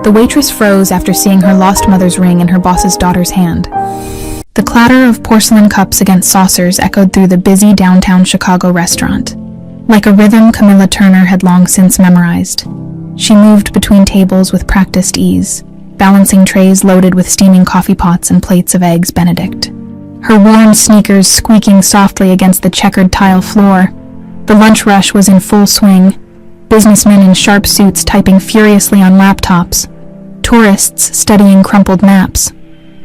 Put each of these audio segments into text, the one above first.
The waitress froze after seeing her lost mother's ring in her boss's daughter's hand. The clatter of porcelain cups against saucers echoed through the busy downtown Chicago restaurant. Like a rhythm Camilla Turner had long since memorized. She moved between tables with practiced ease, balancing trays loaded with steaming coffee pots and plates of eggs Benedict. Her worn sneakers squeaking softly against the checkered tile floor. The lunch rush was in full swing. Businessmen in sharp suits typing furiously on laptops. Tourists studying crumpled maps.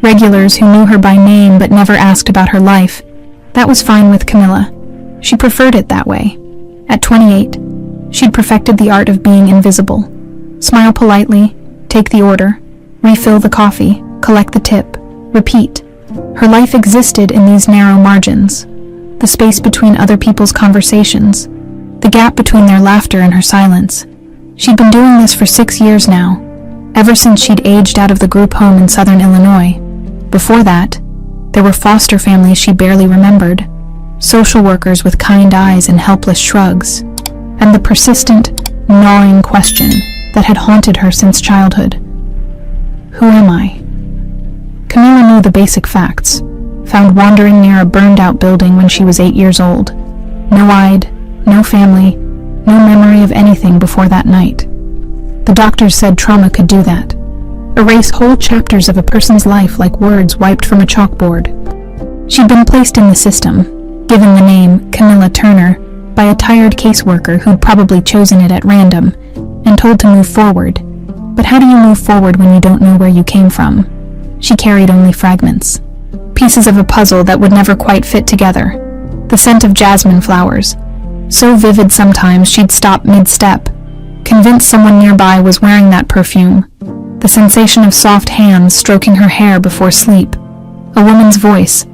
Regulars who knew her by name but never asked about her life. That was fine with Camilla. She preferred it that way. At 28, she'd perfected the art of being invisible. Smile politely, take the order, refill the coffee, collect the tip, repeat. Her life existed in these narrow margins. The space between other people's conversations. The gap between their laughter and her silence. She'd been doing this for 6 years now, ever since she'd aged out of the group home in southern Illinois. Before that, there were foster families she barely remembered, social workers with kind eyes and helpless shrugs, and the persistent, gnawing question that had haunted her since childhood. Who am I? Camilla knew the basic facts, found wandering near a burned-out building when she was 8 years old. No-eyed, no family, no memory of anything before that night. The doctors said trauma could do that. Erase whole chapters of a person's life like words wiped from a chalkboard. She'd been placed in the system, given the name Camilla Turner, by a tired caseworker who'd probably chosen it at random, and told to move forward. But how do you move forward when you don't know where you came from? She carried only fragments. Pieces of a puzzle that would never quite fit together. The scent of jasmine flowers. So vivid sometimes she'd stop mid-step, convinced someone nearby was wearing that perfume. The sensation of soft hands stroking her hair before sleep. A woman's voice,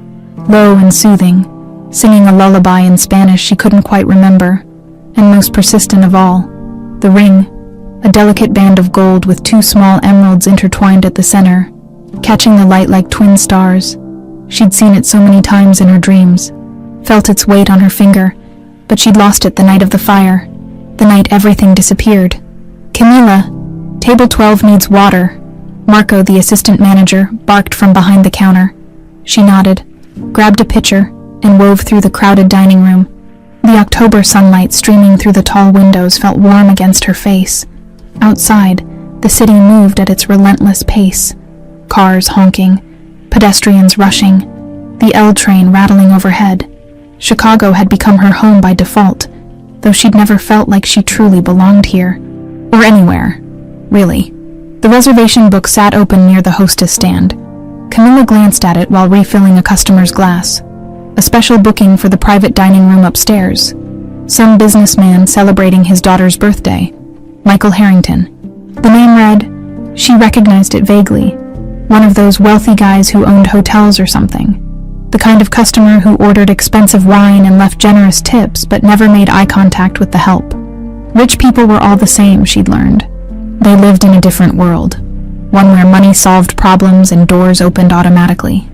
low and soothing, singing a lullaby in Spanish she couldn't quite remember. And most persistent of all, the ring, a delicate band of gold with 2 small emeralds intertwined at the center, catching the light like twin stars. She'd seen it so many times in her dreams, felt its weight on her finger, but she'd lost it the night of the fire, the night everything disappeared. Camilla, table 12 needs water. Marco, the assistant manager, barked from behind the counter. She nodded, grabbed a pitcher, and wove through the crowded dining room. The October sunlight streaming through the tall windows felt warm against her face. Outside, the city moved at its relentless pace. Cars honking, pedestrians rushing, the L train rattling overhead. Chicago had become her home by default, though she'd never felt like she truly belonged here. Or anywhere, really. The reservation book sat open near the hostess stand. Camilla glanced at it while refilling a customer's glass. A special booking for the private dining room upstairs. Some businessman celebrating his daughter's birthday. Michael Harrington. The name read, she recognized it vaguely. One of those wealthy guys who owned hotels or something. The kind of customer who ordered expensive wine and left generous tips but never made eye contact with the help. Rich people were all the same, she'd learned. They lived in a different world. One where money solved problems and doors opened automatically.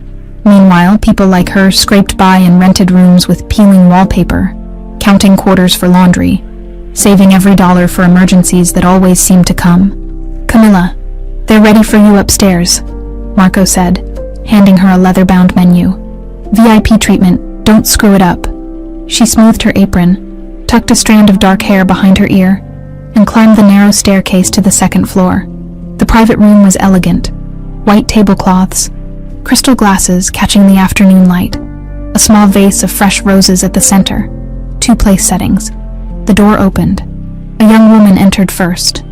Meanwhile, people like her scraped by in rented rooms with peeling wallpaper, counting quarters for laundry, saving every dollar for emergencies that always seemed to come. Camilla, they're ready for you upstairs, Marco said, handing her a leather-bound menu. VIP treatment, don't screw it up. She smoothed her apron, tucked a strand of dark hair behind her ear, and climbed the narrow staircase to the second floor. The private room was elegant. White tablecloths, crystal glasses catching the afternoon light, a small vase of fresh roses at the center, 2 place settings. The door opened. A young woman entered first.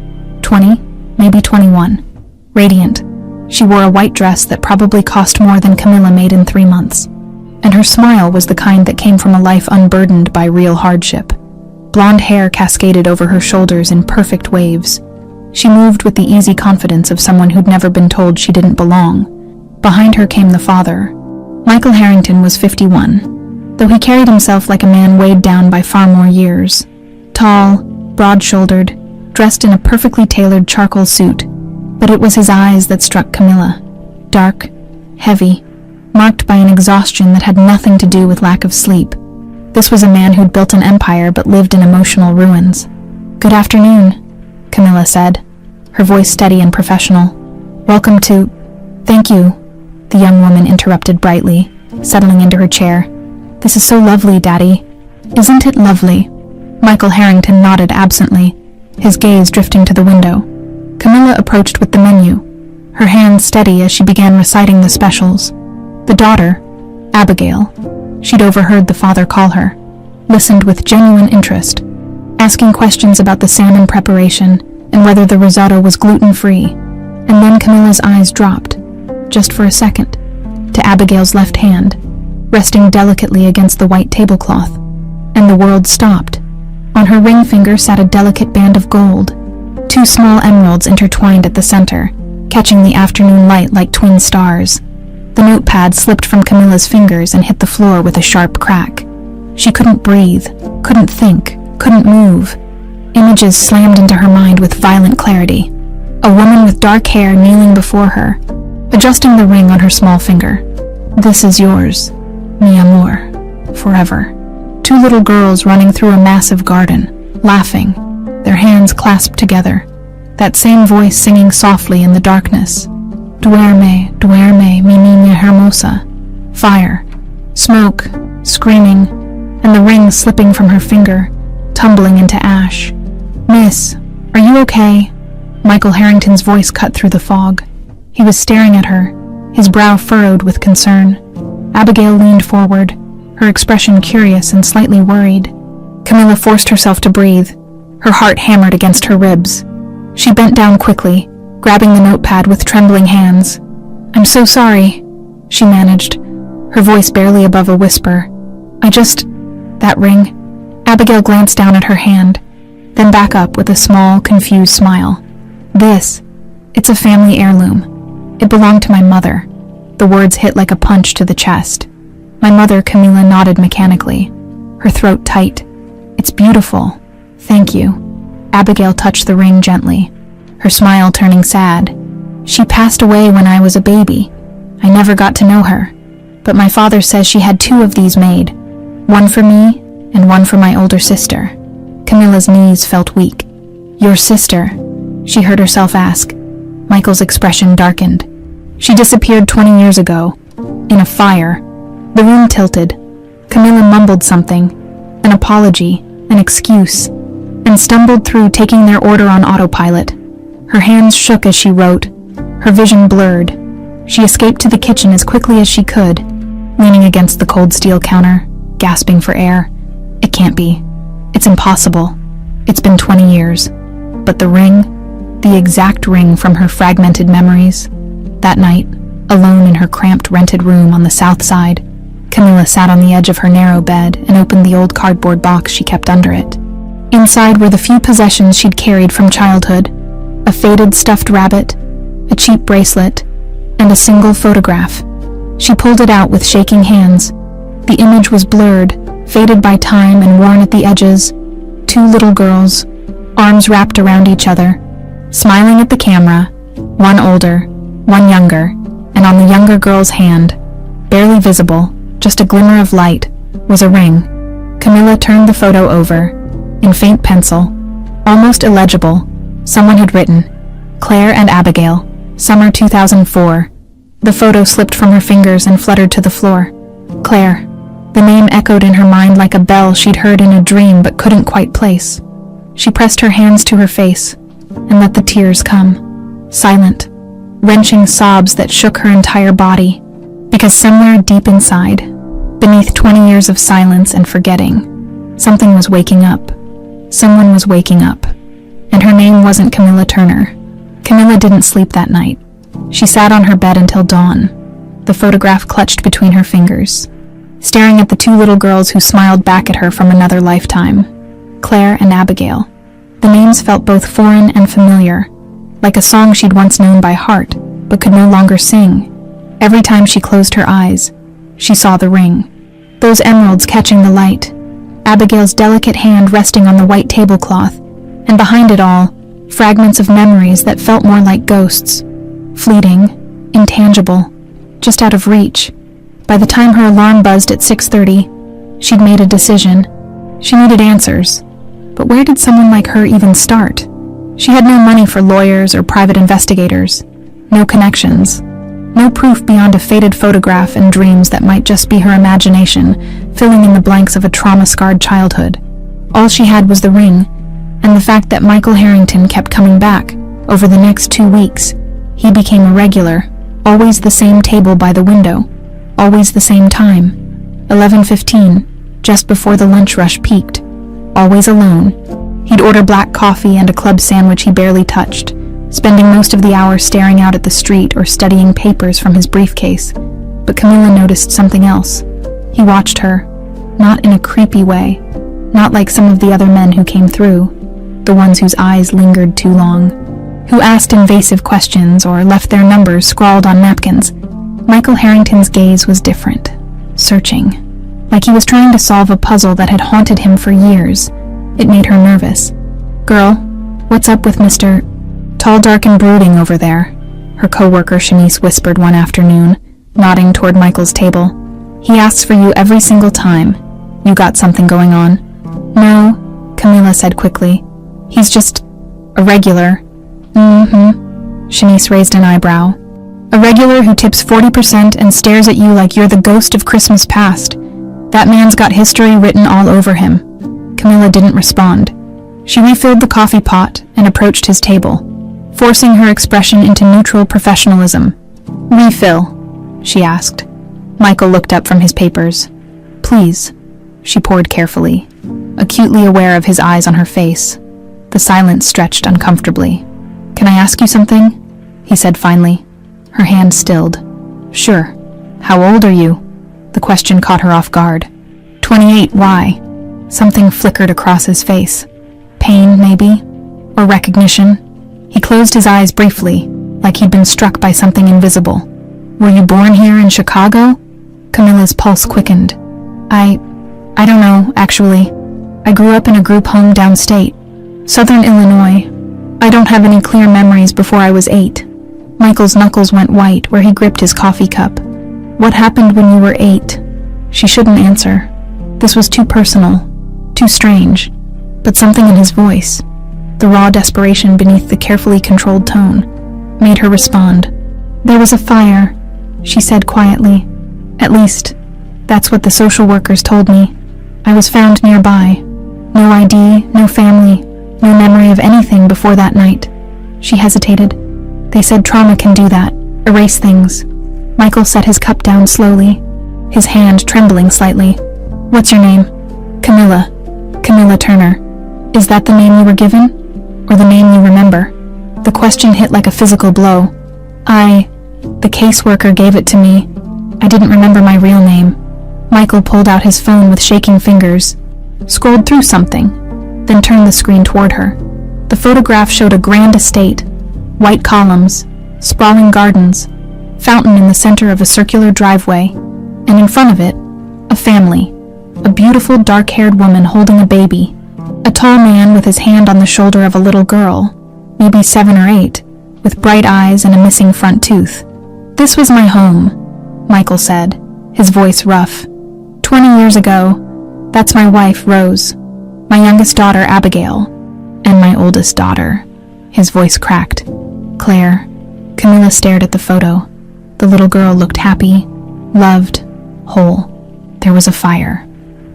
20, maybe 21. Radiant. She wore a white dress that probably cost more than Camilla made in 3 months. And her smile was the kind that came from a life unburdened by real hardship. Blonde hair cascaded over her shoulders in perfect waves. She moved with the easy confidence of someone who'd never been told she didn't belong. Behind her came the father. Michael Harrington was 51, though he carried himself like a man weighed down by far more years. Tall, broad-shouldered, dressed in a perfectly tailored charcoal suit, but it was his eyes that struck Camilla. Dark, heavy, marked by an exhaustion that had nothing to do with lack of sleep. This was a man who'd built an empire but lived in emotional ruins. "Good afternoon," Camilla said. her voice steady and professional. "Welcome to—" "Thank you," the young woman interrupted brightly, settling into her chair. "This is so lovely, Daddy." "Isn't it lovely?" Michael Harrington nodded absently, his gaze drifting to the window. Camilla approached with the menu, her hands steady as she began reciting the specials. The daughter, Abigail, she'd overheard the father call her, listened with genuine interest, asking questions about the salmon preparation and whether the risotto was gluten-free. And then Camilla's eyes dropped, just for a second, to Abigail's left hand, resting delicately against the white tablecloth, and the world stopped. On her ring finger sat a delicate band of gold, 2 small emeralds intertwined at the center, catching the afternoon light like twin stars. The notepad slipped from Camilla's fingers and hit the floor with a sharp crack. She couldn't breathe, couldn't think, couldn't move. Images slammed into her mind with violent clarity. A woman with dark hair kneeling before her, adjusting the ring on her small finger. "This is yours, mi amor, forever." 2 little girls running through a massive garden, laughing, their hands clasped together. That same voice singing softly in the darkness. "Duerme, duerme, mi niña hermosa." Fire, smoke, screaming, and the ring slipping from her finger, tumbling into ash. "Miss, are you okay?" Michael Harrington's voice cut through the fog. He was staring at her, his brow furrowed with concern. Abigail leaned forward, her expression curious and slightly worried. Camilla forced herself to breathe, her heart hammered against her ribs. She bent down quickly, grabbing the notepad with trembling hands. "I'm so sorry," she managed, her voice barely above a whisper. That ring." Abigail glanced down at her hand, then back up with a small, confused smile. It's a family heirloom. It belonged to my mother." The words hit like a punch to the chest. "My mother," Camilla nodded mechanically, her throat tight. "It's beautiful. Thank you." Abigail touched the ring gently, her smile turning sad. "She passed away when I was a baby. I never got to know her, but my father says she had 2 of these made, one for me and one for my older sister." Camilla's knees felt weak. "Your sister?" she heard herself ask. Michael's expression darkened. "She disappeared 20 years ago, in a fire." The room tilted. Camilla mumbled something, an apology, an excuse, and stumbled through taking their order on autopilot. Her hands shook as she wrote, her vision blurred. She escaped to the kitchen as quickly as she could, leaning against the cold steel counter, gasping for air. It can't be. It's impossible. It's been 20 years. But the ring, the exact ring from her fragmented memories. That night, alone in her cramped rented room on the south side, Camilla sat on the edge of her narrow bed and opened the old cardboard box she kept under it. Inside were the few possessions she'd carried from childhood: a faded stuffed rabbit, a cheap bracelet, and a single photograph. She pulled it out with shaking hands. The image was blurred, faded by time and worn at the edges. 2 little girls, arms wrapped around each other, smiling at the camera, one older, one younger, and on the younger girl's hand, barely visible, just a glimmer of light, was a ring. Camilla turned the photo over. In faint pencil, almost illegible, someone had written, "Claire and Abigail, summer 2004. The photo slipped from her fingers and fluttered to the floor. Claire. The name echoed in her mind like a bell she'd heard in a dream but couldn't quite place. She pressed her hands to her face and let the tears come. Silent, wrenching sobs that shook her entire body. Because somewhere deep inside, beneath 20 years of silence and forgetting, something was waking up. Someone was waking up. And her name wasn't Camilla Turner. Camilla didn't sleep that night. She sat on her bed until dawn, the photograph clutched between her fingers, staring at the 2 little girls who smiled back at her from another lifetime. Claire and Abigail. The names felt both foreign and familiar, like a song she'd once known by heart, but could no longer sing. Every time she closed her eyes, she saw the ring. Those emeralds catching the light, Abigail's delicate hand resting on the white tablecloth, and behind it all, fragments of memories that felt more like ghosts. Fleeting, intangible, just out of reach. By the time her alarm buzzed at 6:30, she'd made a decision. She needed answers. But where did someone like her even start? She had no money for lawyers or private investigators, no connections, no proof beyond a faded photograph and dreams that might just be her imagination, filling in the blanks of a trauma-scarred childhood. All she had was the ring, and the fact that Michael Harrington kept coming back. Over the next 2 weeks, he became a regular, always the same table by the window, always the same time, 11:15, just before the lunch rush peaked, always alone. He'd order black coffee and a club sandwich he barely touched, spending most of the hour staring out at the street or studying papers from his briefcase. But Camilla noticed something else. He watched her, not in a creepy way, not like some of the other men who came through, the ones whose eyes lingered too long, who asked invasive questions or left their numbers scrawled on napkins. Michael Harrington's gaze was different, searching, like he was trying to solve a puzzle that had haunted him for years. It made her nervous. "Girl, what's up with Mr. Tall, dark, and brooding over there?" her co-worker Shanice whispered one afternoon, nodding toward Michael's table. "He asks for you every single time. You got something going on?" "No," Camilla said quickly. "He's just a regular." Shanice raised an eyebrow. "A regular who tips 40% and stares at you like you're the ghost of Christmas past. That man's got history written all over him." Camilla didn't respond. She refilled the coffee pot and approached his table, forcing her expression into neutral professionalism. "Refill?" she asked. Michael looked up from his papers. "Please," she poured carefully, acutely aware of his eyes on her face. The silence stretched uncomfortably. "Can I ask you something?" he said finally. Her hand stilled. "Sure. How old are you?" The question caught her off guard. 28, why? Something flickered across his face. Pain, maybe? Or recognition? He closed his eyes briefly, like he'd been struck by something invisible. "Were you born here in Chicago?" Camilla's pulse quickened. I don't know, actually. I grew up in a group home downstate, Southern Illinois. I don't have any clear memories before I was 8. Michael's knuckles went white where he gripped his coffee cup. "What happened when you were 8? She shouldn't answer. This was too personal, too strange. But something in his voice, the raw desperation beneath the carefully controlled tone, made her respond. "There was a fire," she said quietly. "At least, that's what the social workers told me. I was found nearby. No ID, no family, no memory of anything before that night." She hesitated. "They said trauma can do that, erase things." Michael set his cup down slowly, his hand trembling slightly. "What's your name?" "Camilla. Camilla Turner." "Is that the name you were given? Or the name you remember?" The question hit like a physical blow. The caseworker gave it to me. I didn't remember my real name." Michael pulled out his phone with shaking fingers, scrolled through something, then turned the screen toward her. The photograph showed a grand estate, white columns, sprawling gardens, fountain in the center of a circular driveway, and in front of it, a family, a beautiful dark-haired woman holding a baby, a tall man with his hand on the shoulder of a little girl, maybe 7 or 8, with bright eyes and a missing front tooth. "This was my home," Michael said, his voice rough. 20 years ago, that's my wife, Rose, my youngest daughter, Abigail, and my oldest daughter." His voice cracked. "Claire." Camilla stared at the photo. The little girl looked happy, loved, whole. "There was a fire,"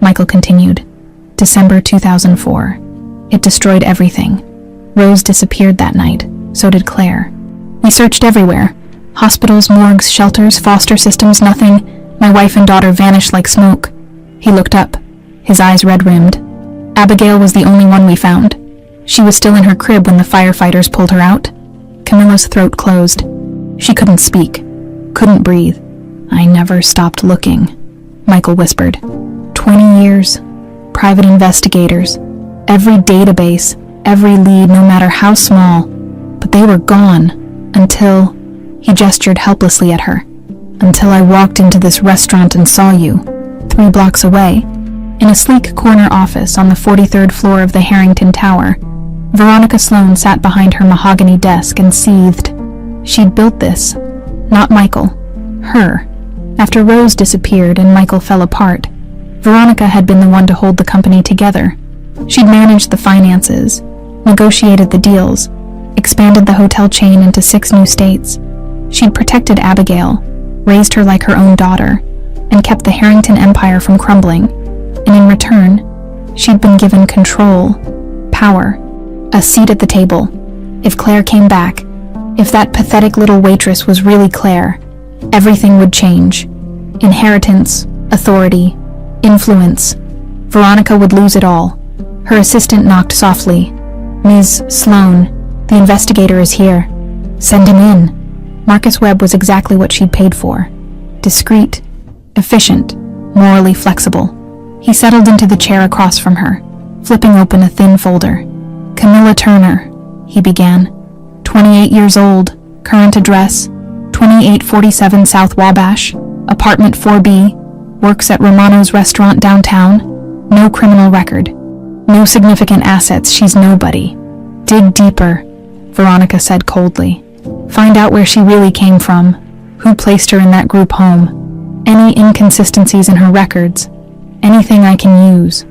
Michael continued. "December 2004. It destroyed everything. Rose disappeared that night. So did Claire. We searched everywhere. Hospitals, morgues, shelters, foster systems, nothing. My wife and daughter vanished like smoke." He looked up, his eyes red-rimmed. "Abigail was the only one we found. She was still in her crib when the firefighters pulled her out." Camilla's throat closed. She couldn't speak, couldn't breathe. "I never stopped looking," Michael whispered. 20 years, private investigators, every database, every lead, no matter how small, but they were gone until, he gestured helplessly at her, until I walked into this restaurant and saw you, 3 blocks away, in a sleek corner office on the 43rd floor of the Harrington Tower. Veronica Sloan sat behind her mahogany desk and seethed. She'd built this, not Michael, her. After Rose disappeared and Michael fell apart, Veronica had been the one to hold the company together. She'd managed the finances, negotiated the deals, expanded the hotel chain into 6 new states. She'd protected Abigail, raised her like her own daughter, and kept the Harrington empire from crumbling. And in return, she'd been given control, power, a seat at the table. If Claire came back, if that pathetic little waitress was really Claire, everything would change. Inheritance, authority, influence. Veronica would lose it all. Her assistant knocked softly. "Ms. Sloane, the investigator is here. Send him in." Marcus Webb was exactly what she'd paid for. Discreet, efficient, morally flexible. He settled into the chair across from her, flipping open a thin folder. "Camilla Turner," he began. 28 years old, current address, 2847 South Wabash, apartment 4B, works at Romano's restaurant downtown, no criminal record, no significant assets, she's nobody. "Dig deeper," Veronica said coldly. "Find out where she really came from, who placed her in that group home, any inconsistencies in her records, anything I can use."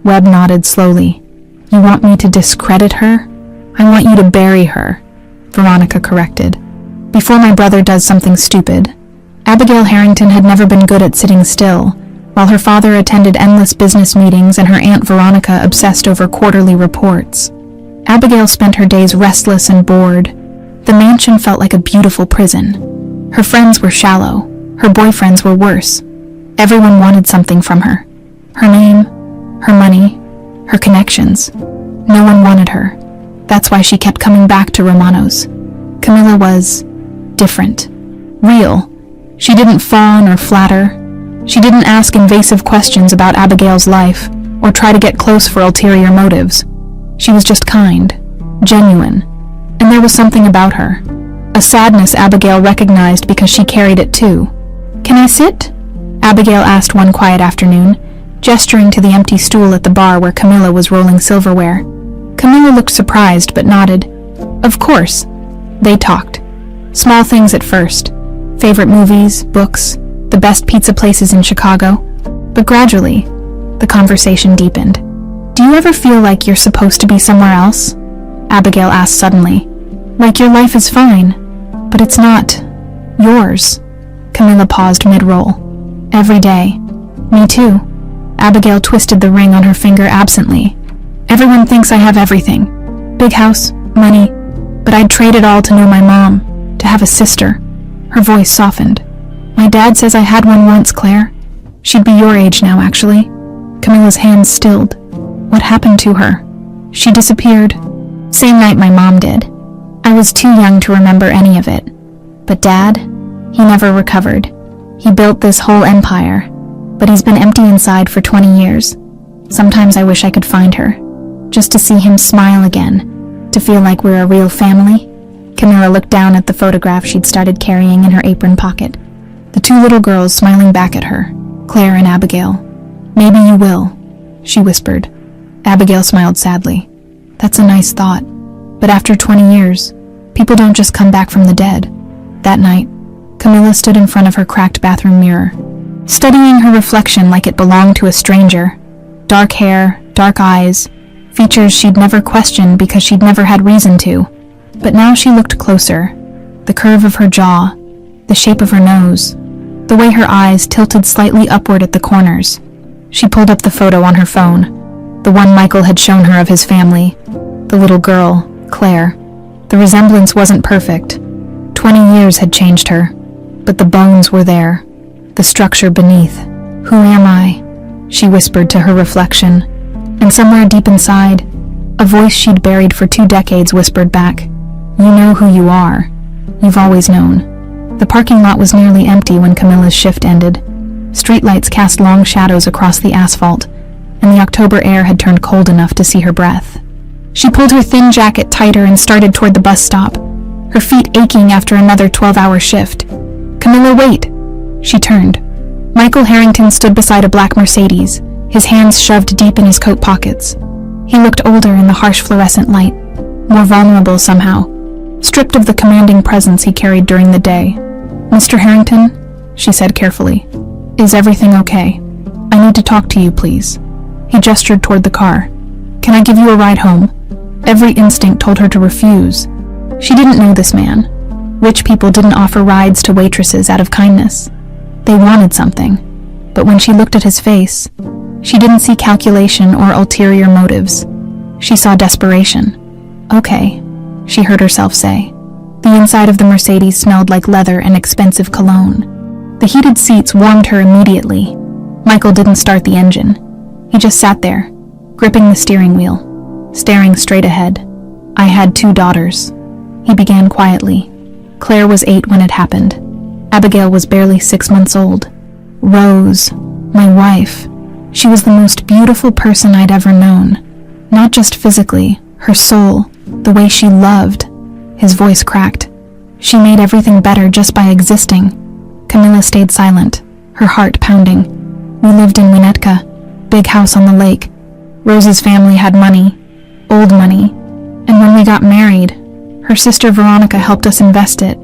Webb nodded slowly. "You want me to discredit her? I want you to bury her," Veronica corrected. "Before my brother does something stupid." Abigail Harrington had never been good at sitting still, while her father attended endless business meetings and her Aunt Veronica obsessed over quarterly reports. Abigail spent her days restless and bored. The mansion felt like a beautiful prison. Her friends were shallow. Her boyfriends were worse. Everyone wanted something from her. Her name, her money, her connections. No one wanted her. That's why she kept coming back to Romano's. Camilla was different. Real. She didn't fawn or flatter. She didn't ask invasive questions about Abigail's life or try to get close for ulterior motives. She was just kind, genuine, and there was something about her. A sadness Abigail recognized because she carried it too. "Can I sit?" Abigail asked one quiet afternoon, gesturing to the empty stool at the bar where Camilla was rolling silverware. Camilla looked surprised but nodded. "Of course." They talked. Small things at first. Favorite movies, books, the best pizza places in Chicago. But gradually, the conversation deepened. "Do you ever feel like you're supposed to be somewhere else?" Abigail asked suddenly. "Like your life is fine, but it's not yours." Camilla paused mid-roll. "Every day." "Me too." Abigail twisted the ring on her finger absently. "Everyone thinks I have everything. Big house, money, but I'd trade it all to know my mom, to have a sister." Her voice softened. "My dad says I had one once, Claire. She'd be your age now, actually." Camilla's hands stilled. What happened to her? She disappeared. Same night my mom did. I was too young to remember any of it. But Dad, he never recovered. He built this whole empire, but he's been empty inside for 20 years. Sometimes I wish I could find her, just to see him smile again, to feel like we're a real family. Camilla looked down at the photograph she'd started carrying in her apron pocket. The 2 little girls smiling back at her, Claire and Abigail. "Maybe you will," she whispered. Abigail smiled sadly. "That's a nice thought. But after 20 years, people don't just come back from the dead." That night, Camilla stood in front of her cracked bathroom mirror, studying her reflection like it belonged to a stranger. Dark hair, dark eyes, features she'd never questioned because she'd never had reason to. But now she looked closer. The curve of her jaw, the shape of her nose, the way her eyes tilted slightly upward at the corners. She pulled up the photo on her phone, the one Michael had shown her of his family, the little girl, Claire. The resemblance wasn't perfect. 20 years had changed her, but the bones were there, the structure beneath. "Who am I?" she whispered to her reflection, and somewhere deep inside, a voice she'd buried for 2 decades whispered back, "You know who you are. You've always known." The parking lot was nearly empty when Camilla's shift ended. Streetlights cast long shadows across the asphalt, and the October air had turned cold enough to see her breath. She pulled her thin jacket tighter and started toward the bus stop, her feet aching after another 12-hour shift. "Camilla, wait!" She turned. Michael Harrington stood beside a black Mercedes, his hands shoved deep in his coat pockets. He looked older in the harsh fluorescent light, more vulnerable somehow, stripped of the commanding presence he carried during the day. "Mr. Harrington," she said carefully, "is everything okay? I need to talk to you, please." He gestured toward the car. "Can I give you a ride home?" Every instinct told her to refuse. She didn't know this man. Rich people didn't offer rides to waitresses out of kindness. They wanted something, but when she looked at his face, she didn't see calculation or ulterior motives. She saw desperation. "Okay," she heard herself say. The inside of the Mercedes smelled like leather and expensive cologne. The heated seats warmed her immediately. Michael didn't start the engine. He just sat there, gripping the steering wheel, staring straight ahead. "I had 2 daughters," he began quietly. Claire was 8 when it happened. Abigail was barely 6 months old. Rose, my wife, she was the most beautiful person I'd ever known. Not just physically, her soul, the way she loved. His voice cracked. She made everything better just by existing. Camilla stayed silent, her heart pounding. We lived in Winnetka, big house on the lake. Rose's family had money, old money, and when we got married, her sister Veronica helped us invest it,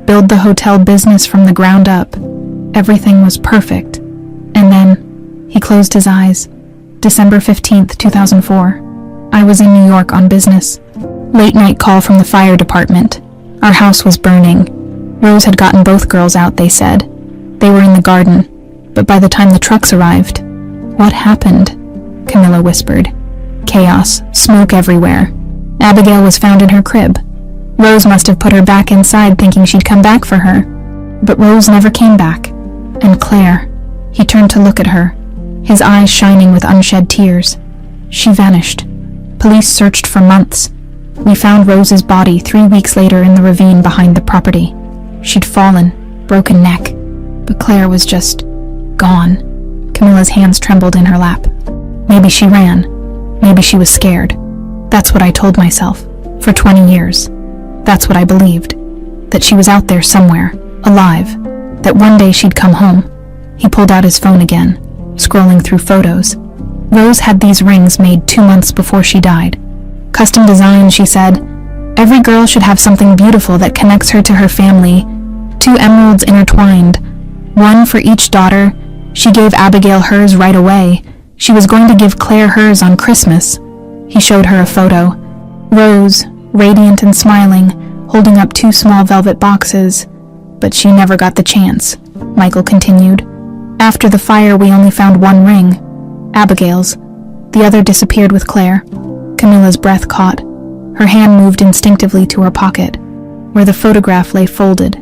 build the hotel business from the ground up. Everything was perfect. And then, he closed his eyes. December 15th, 2004. I was in New York on business. Late night call from the fire department. Our house was burning. Rose had gotten both girls out, they said. They were in the garden, but by the time the trucks arrived... "What happened?" Camilla whispered. "Chaos, smoke everywhere. Abigail was found in her crib. Rose must have put her back inside thinking she'd come back for her. But Rose never came back. And Claire..." He turned to look at her, his eyes shining with unshed tears. "She vanished. Police searched for months. We found Rose's body 3 weeks later in the ravine behind the property. She'd fallen, broken neck. But Claire was just... gone." Camilla's hands trembled in her lap. "Maybe she ran. Maybe she was scared. That's what I told myself, for 20 years. That's what I believed. That she was out there somewhere, alive. That one day she'd come home." He pulled out his phone again, scrolling through photos. Rose had these rings made 2 months before she died. Custom design, she said. Every girl should have something beautiful that connects her to her family. 2 emeralds intertwined. 1 for each daughter. She gave Abigail hers right away. She was going to give Claire hers on Christmas. He showed her a photo. Rose, radiant and smiling, holding up 2 small velvet boxes. But she never got the chance, Michael continued. After the fire, we only found 1 ring. Abigail's. The other disappeared with Claire. Camilla's breath caught. Her hand moved instinctively to her pocket, where the photograph lay folded.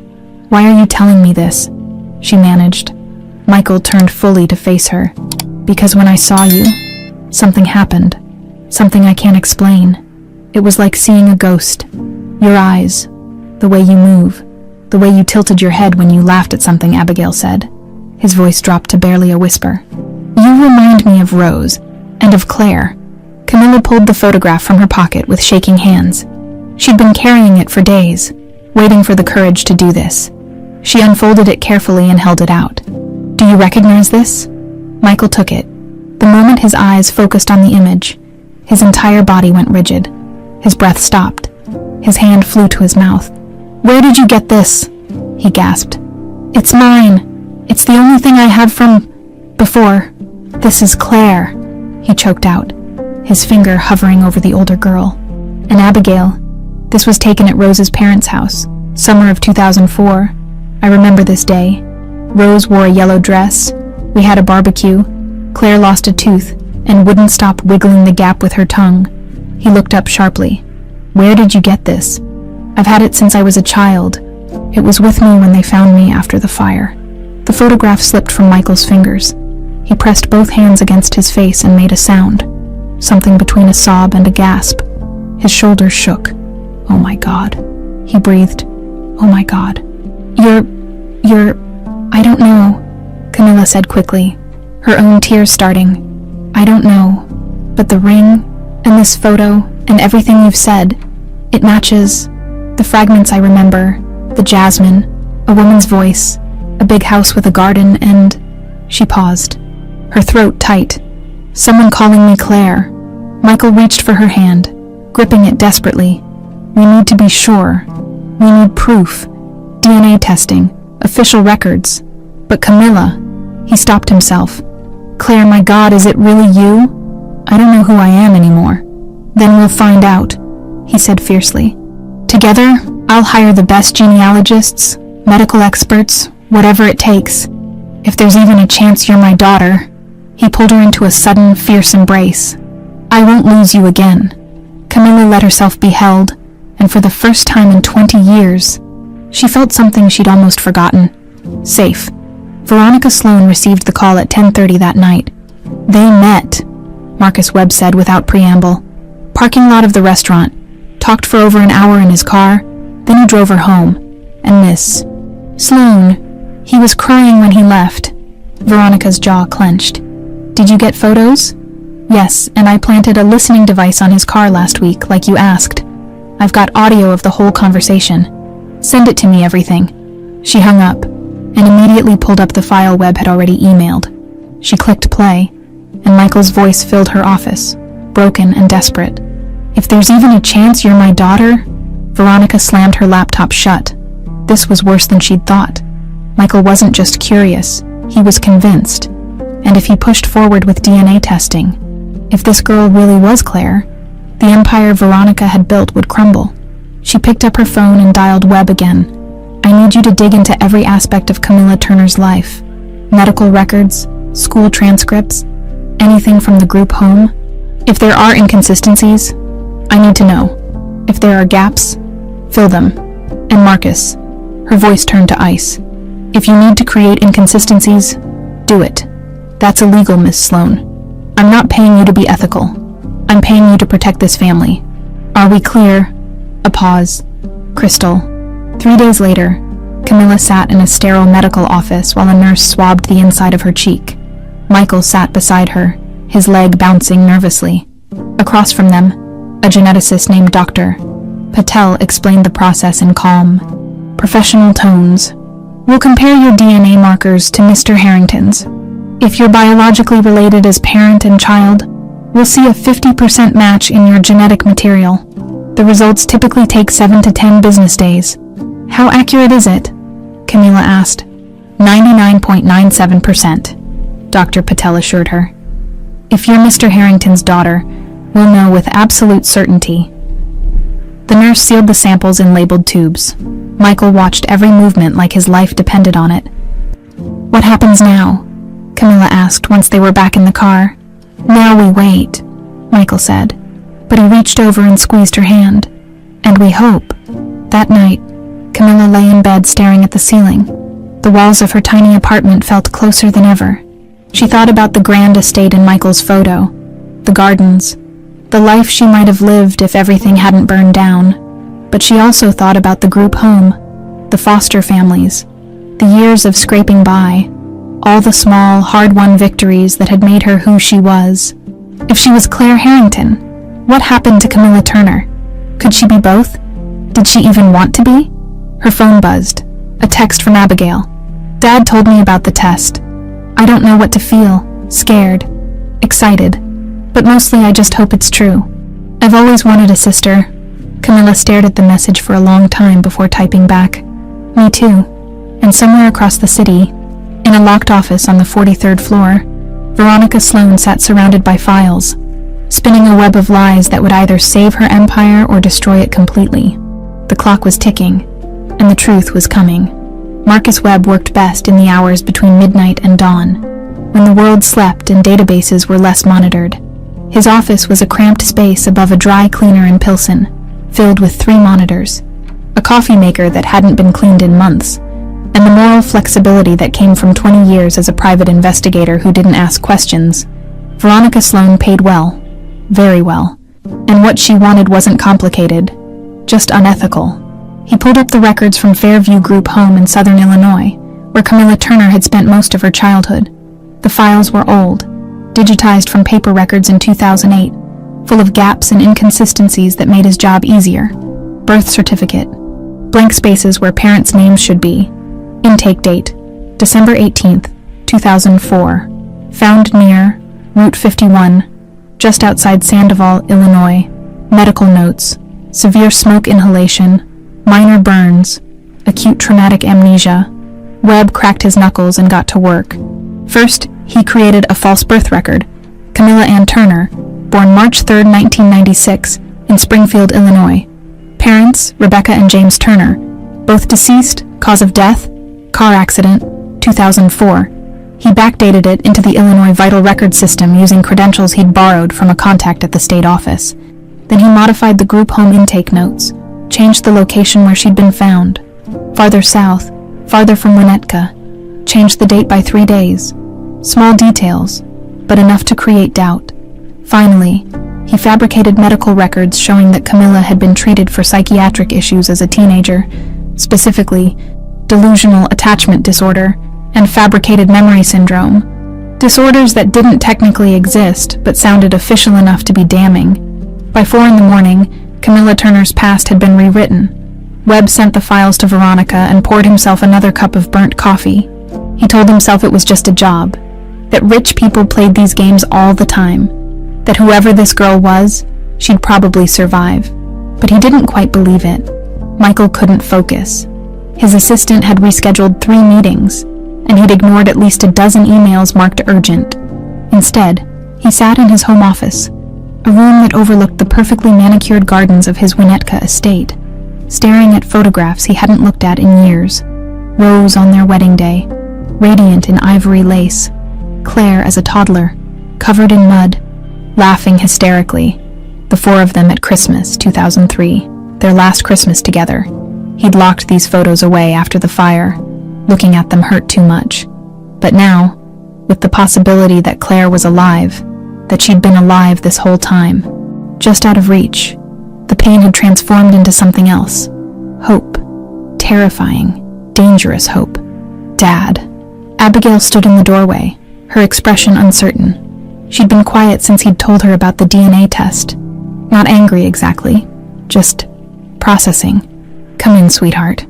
"Why are you telling me this?" she managed. Michael turned fully to face her. "Because when I saw you, something happened. Something I can't explain. It was like seeing a ghost. Your eyes, the way you move, the way you tilted your head when you laughed at something," Abigail said. His voice dropped to barely a whisper. "You remind me of Rose, and of Claire." Camilla pulled the photograph from her pocket with shaking hands. She'd been carrying it for days, waiting for the courage to do this. She unfolded it carefully and held it out. "Do you recognize this?" Michael took it. The moment his eyes focused on the image, his entire body went rigid. His breath stopped. His hand flew to his mouth. "Where did you get this?" he gasped. "It's mine. It's the only thing I had from... before. This is Claire," he choked out, his finger hovering over the older girl. "And Abigail. This was taken at Rose's parents' house, summer of 2004. I remember this day. Rose wore a yellow dress. We had a barbecue. Claire lost a tooth and wouldn't stop wiggling the gap with her tongue." He looked up sharply. "Where did you get this?" "I've had it since I was a child. It was with me when they found me after the fire." The photograph slipped from Michael's fingers. He pressed both hands against his face and made a sound, something between a sob and a gasp. His shoulders shook. "Oh my God," he breathed. "Oh my God. You're... I don't know," Camilla said quickly, her own tears starting. "I don't know, but the ring, and this photo, and everything you've said, it matches. The fragments I remember, the jasmine, a woman's voice, a big house with a garden, and..." She paused, her throat tight. "Someone calling me Claire." Michael reached for her hand, gripping it desperately. "We need to be sure. We need proof. DNA testing, official records." "But Camilla..." He stopped himself. "Claire, my God, is it really you?" "I don't know who I am anymore." "Then we'll find out. he said fiercely. Together, I'll hire the best genealogists, medical experts, whatever it takes. If there's even a chance you're my daughter. He pulled her into a sudden, fierce embrace. I won't lose you again. Camilla let herself be held, and for the first time in 20 years, she felt something she'd almost forgotten. Safe. Veronica Sloane received the call at 10:30 that night. They met, Marcus Webb said without preamble. Parking lot of the restaurant. Talked for over an hour in his car, then he drove her home. And Miss Sloane, he was crying when he left. Veronica's jaw clenched. Did you get photos? Yes, and I planted a listening device on his car last week, like you asked. I've got audio of the whole conversation. Send it to me, everything. She hung up, and immediately pulled up the file Webb had already emailed. She clicked play, and Michael's voice filled her office, broken and desperate. If there's even a chance you're my daughter? Veronica slammed her laptop shut. This was worse than she'd thought. Michael wasn't just curious, he was convinced. And if he pushed forward with DNA testing, if this girl really was Claire, the empire Veronica had built would crumble. She picked up her phone and dialed Webb again. I need you to dig into every aspect of Camilla Turner's life. Medical records, school transcripts, anything from the group home. If there are inconsistencies, I need to know. If there are gaps, fill them. And Marcus, her voice turned to ice. If you need to create inconsistencies, do it. That's illegal, Miss Sloane. I'm not paying you to be ethical. I'm paying you to protect this family. Are we clear? A pause. Crystal. 3 days later, Camilla sat in a sterile medical office while a nurse swabbed the inside of her cheek. Michael sat beside her, his leg bouncing nervously. Across from them, a geneticist named Dr. Patel explained the process in calm, professional tones. We'll compare your DNA markers to Mr. Harrington's. If you're biologically related as parent and child, we'll see a 50% match in your genetic material. The results typically take 7 to 10 business days. How accurate is it? Camilla asked. 99.97%, Dr. Patel assured her. If you're Mr. Harrington's daughter, we'll know with absolute certainty. The nurse sealed the samples in labeled tubes. Michael watched every movement like his life depended on it. What happens now? Camilla asked once they were back in the car. Now we wait, Michael said, but he reached over and squeezed her hand. And we hope. That night, Camilla lay in bed staring at the ceiling. The walls of her tiny apartment felt closer than ever. She thought about the grand estate in Michael's photo, the gardens, the life she might have lived if everything hadn't burned down. But she also thought about the group home, the foster families, the years of scraping by, all the small, hard-won victories that had made her who she was. If she was Claire Harrington, what happened to Camilla Turner? Could she be both? Did she even want to be? Her phone buzzed. A text from Abigail. Dad told me about the test. I don't know what to feel. Scared. Excited. But mostly I just hope it's true. I've always wanted a sister. Camilla stared at the message for a long time before typing back. Me too. And somewhere across the city, in a locked office on the 43rd floor, Veronica Sloane sat surrounded by files, spinning a web of lies that would either save her empire or destroy it completely. The clock was ticking, and the truth was coming. Marcus Webb worked best in the hours between midnight and dawn, when the world slept and databases were less monitored. His office was a cramped space above a dry cleaner in Pilsen, filled with 3 monitors, a coffee maker that hadn't been cleaned in months, and the moral flexibility that came from 20 years as a private investigator who didn't ask questions. Veronica Sloane paid well, very well, and what she wanted wasn't complicated, just unethical. He pulled up the records from Fairview Group Home in southern Illinois, where Camilla Turner had spent most of her childhood. The files were old, digitized from paper records in 2008, full of gaps and inconsistencies that made his job easier. Birth certificate, blank spaces where parents' names should be. Intake date, December 18th, 2004. Found near Route 51, just outside Sandoval, Illinois. Medical notes, severe smoke inhalation, minor burns, acute traumatic amnesia. Webb cracked his knuckles and got to work. First, he created a false birth record. Camilla Ann Turner, born March 3, 1996, in Springfield, Illinois. Parents, Rebecca and James Turner. Both deceased, cause of death, car accident, 2004. He backdated it into the Illinois Vital Records system using credentials he'd borrowed from a contact at the state office. Then he modified the group home intake notes, changed the location where she'd been found, farther south, farther from Winnetka, changed the date by 3 days. Small details, but enough to create doubt. Finally, he fabricated medical records showing that Camilla had been treated for psychiatric issues as a teenager, specifically delusional attachment disorder and fabricated memory syndrome, disorders that didn't technically exist but sounded official enough to be damning. By 4 a.m, Camilla Turner's past had been rewritten. Webb sent the files to Veronica and poured himself another cup of burnt coffee. He told himself it was just a job, that rich people played these games all the time, that whoever this girl was, she'd probably survive. But he didn't quite believe it. Michael couldn't focus. His assistant had rescheduled 3 meetings, and he'd ignored at least a dozen emails marked urgent. Instead, he sat in his home office, a room that overlooked the perfectly manicured gardens of his Winnetka estate, staring at photographs he hadn't looked at in years. Rose on their wedding day, radiant in ivory lace. Claire as a toddler, covered in mud, laughing hysterically. The 4 of them at Christmas, 2003, their last Christmas together. He'd locked these photos away after the fire. Looking at them hurt too much. But now, with the possibility that Claire was alive, that she'd been alive this whole time, just out of reach, the pain had transformed into something else. Hope. Terrifying, dangerous hope. Dad. Abigail stood in the doorway, her expression uncertain. She'd been quiet since he'd told her about the DNA test. Not angry exactly, just processing. Come in, sweetheart.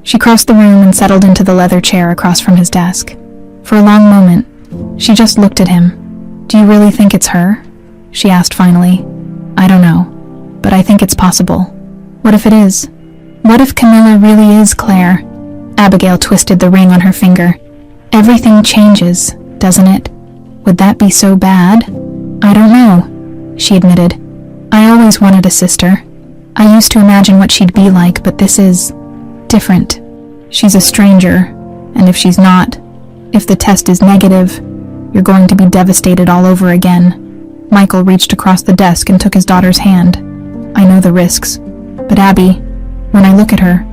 She crossed the room and settled into the leather chair across from his desk. For a long moment, she just looked at him. Do you really think it's her? She asked finally. I don't know, but I think it's possible. What if it is? What if Camilla really is Claire? Abigail twisted the ring on her finger. Everything changes, doesn't it? Would that be so bad? I don't know, she admitted. I always wanted a sister. I used to imagine what she'd be like, but this is different. She's a stranger, and if she's not, if the test is negative, you're going to be devastated all over again. Michael reached across the desk and took his daughter's hand. I know the risks, but Abby, when I look at her,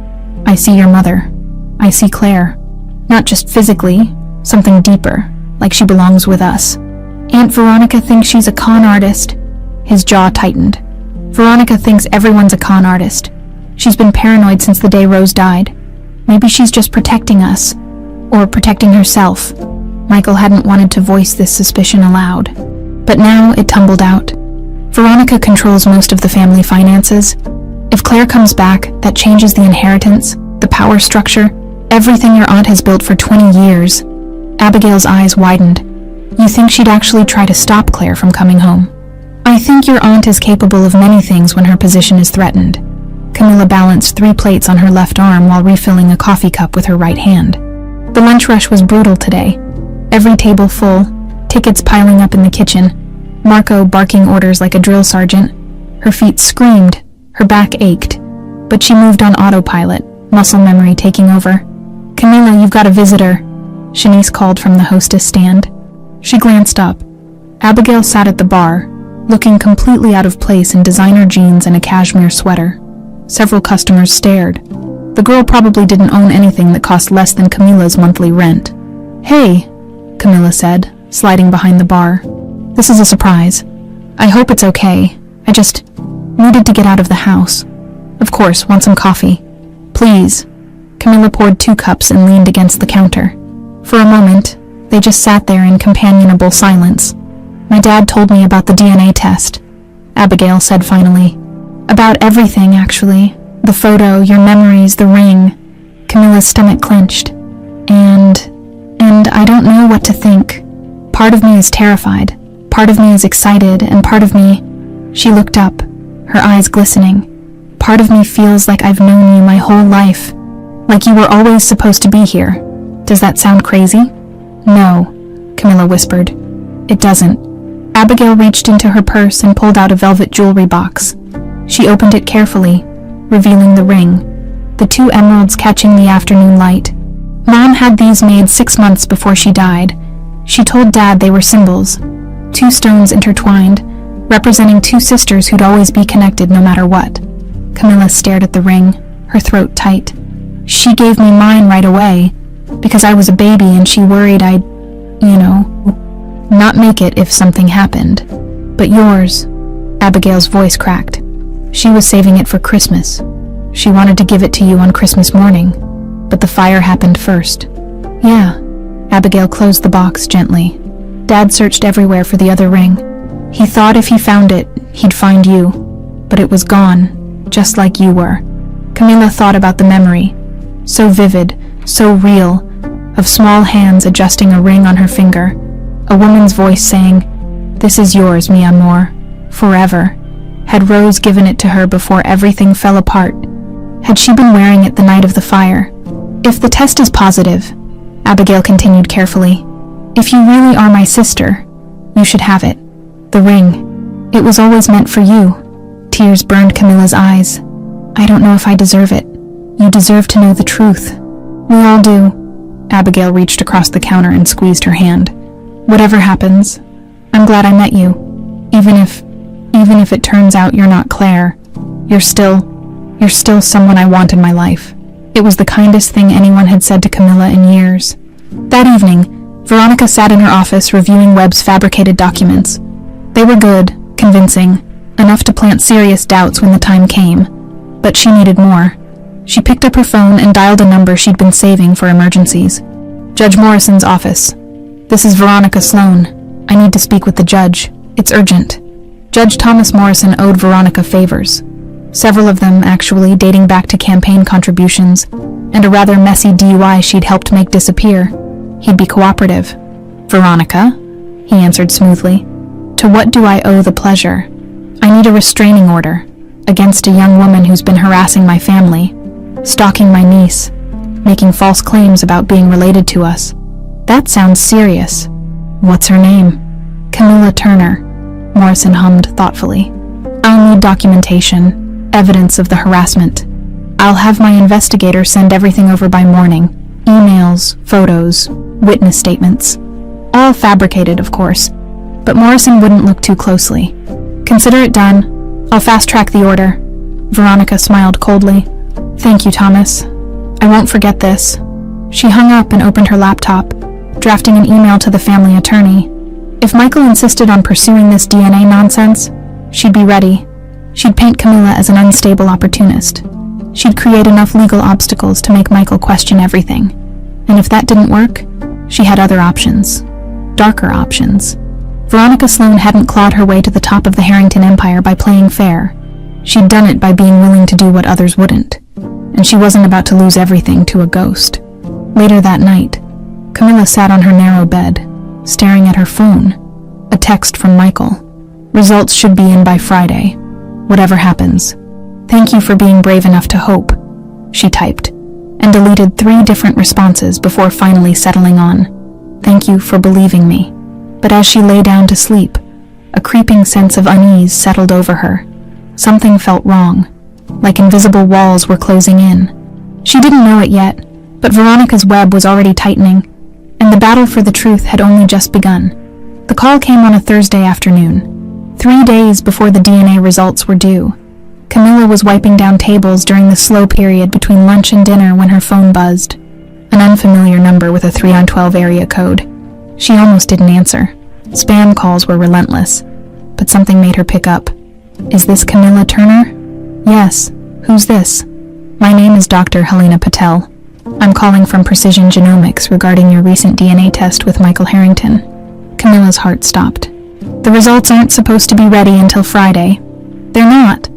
I see your mother. I see Claire. Not just physically, something deeper, like she belongs with us. Aunt Veronica thinks she's a con artist. His jaw tightened. Veronica thinks everyone's a con artist. She's been paranoid since the day Rose died. Maybe she's just protecting us, or protecting herself. Michael hadn't wanted to voice this suspicion aloud, but now it tumbled out. Veronica controls most of the family finances. If Claire comes back, that changes the inheritance, the power structure, everything your aunt has built for 20 years. Abigail's eyes widened. You think she'd actually try to stop Claire from coming home? I think your aunt is capable of many things when her position is threatened. Camilla balanced 3 plates on her left arm while refilling a coffee cup with her right hand. The lunch rush was brutal today. Every table full, tickets piling up in the kitchen, Marco barking orders like a drill sergeant. Her feet screamed, her back ached, but she moved on autopilot, muscle memory taking over. Camilla, you've got a visitor, Shanice called from the hostess stand. She glanced up. Abigail sat at the bar, looking completely out of place in designer jeans and a cashmere sweater. Several customers stared. The girl probably didn't own anything that cost less than Camilla's monthly rent. Hey, Camilla said, sliding behind the bar. This is a surprise. I hope it's okay. I just needed to get out of the house. Of course, want some coffee. Please. Camilla poured 2 cups and leaned against the counter. For a moment, they just sat there in companionable silence. My dad told me about the DNA test, Abigail said finally. About everything, actually. The photo, your memories, the ring. Camilla's stomach clenched. And I don't know what to think. Part of me is terrified. Part of me is excited, and part of me... She looked up, her eyes glistening. Part of me feels like I've known you my whole life. Like you were always supposed to be here. Does that sound crazy? No, Camilla whispered. It doesn't. Abigail reached into her purse and pulled out a velvet jewelry box. She opened it carefully, revealing the ring, the 2 emeralds catching the afternoon light. Mom had these made 6 months before she died. She told Dad they were symbols, 2 stones intertwined, representing 2 sisters who'd always be connected no matter what. Camilla stared at the ring, her throat tight. She gave me mine right away, because I was a baby and she worried I'd, not make it if something happened. But yours, Abigail's voice cracked. She was saving it for Christmas. She wanted to give it to you on Christmas morning, but the fire happened first. Yeah, Abigail closed the box gently. Dad searched everywhere for the other ring. He thought if he found it, he'd find you, but it was gone, just like you were. Camilla thought about the memory, so vivid, so real, of small hands adjusting a ring on her finger, a woman's voice saying, "This is yours, mi amor, forever." Had Rose given it to her before everything fell apart? Had she been wearing it the night of the fire? If the test is positive, Abigail continued carefully, if you really are my sister, you should have it. The ring. It was always meant for you. Tears burned Camilla's eyes. I don't know if I deserve it. You deserve to know the truth. We all do. Abigail reached across the counter and squeezed her hand. Whatever happens, I'm glad I met you. Even if it turns out you're not Claire, you're still someone I want in my life. It was the kindest thing anyone had said to Camilla in years. That evening, Veronica sat in her office reviewing Webb's fabricated documents. They were good, convincing, enough to plant serious doubts when the time came. But she needed more. She picked up her phone and dialed a number she'd been saving for emergencies. Judge Morrison's office. This is Veronica Sloan. I need to speak with the judge. It's urgent. Judge Thomas Morrison owed Veronica favors. Several of them, actually, dating back to campaign contributions, and a rather messy DUI she'd helped make disappear. He'd be cooperative. Veronica, he answered smoothly. To what do I owe the pleasure? I need a restraining order against a young woman who's been harassing my family, stalking my niece, making false claims about being related to us. That sounds serious. What's her name? Camilla Turner, Morrison hummed thoughtfully. I'll need documentation, evidence of the harassment. I'll have my investigator send everything over by morning. Emails, photos, witness statements. All fabricated, of course, but Morrison wouldn't look too closely. Consider it done. I'll fast-track the order. Veronica smiled coldly. Thank you, Thomas. I won't forget this. She hung up and opened her laptop, drafting an email to the family attorney. If Michael insisted on pursuing this DNA nonsense, she'd be ready. She'd paint Camilla as an unstable opportunist. She'd create enough legal obstacles to make Michael question everything. And if that didn't work, she had other options. Darker options. Veronica Sloan hadn't clawed her way to the top of the Harrington Empire by playing fair. She'd done it by being willing to do what others wouldn't. And she wasn't about to lose everything to a ghost. Later that night, Camilla sat on her narrow bed, staring at her phone. A text from Michael. Results should be in by Friday. Whatever happens. Thank you for being brave enough to hope, she typed, and deleted 3 different responses before finally settling on, thank you for believing me. But as she lay down to sleep, a creeping sense of unease settled over her. Something felt wrong, like invisible walls were closing in. She didn't know it yet, but Veronica's web was already tightening, and the battle for the truth had only just begun. The call came on a Thursday afternoon, 3 days before the DNA results were due. Camilla was wiping down tables during the slow period between lunch and dinner when her phone buzzed. An unfamiliar number with a 3-on-12 area code. She almost didn't answer. Spam calls were relentless, but something made her pick up. Is this Camilla Turner? Yes. Who's this? My name is Dr. Helena Patel. I'm calling from Precision Genomics regarding your recent DNA test with Michael Harrington. Camilla's heart stopped. The results aren't supposed to be ready until Friday. They're not.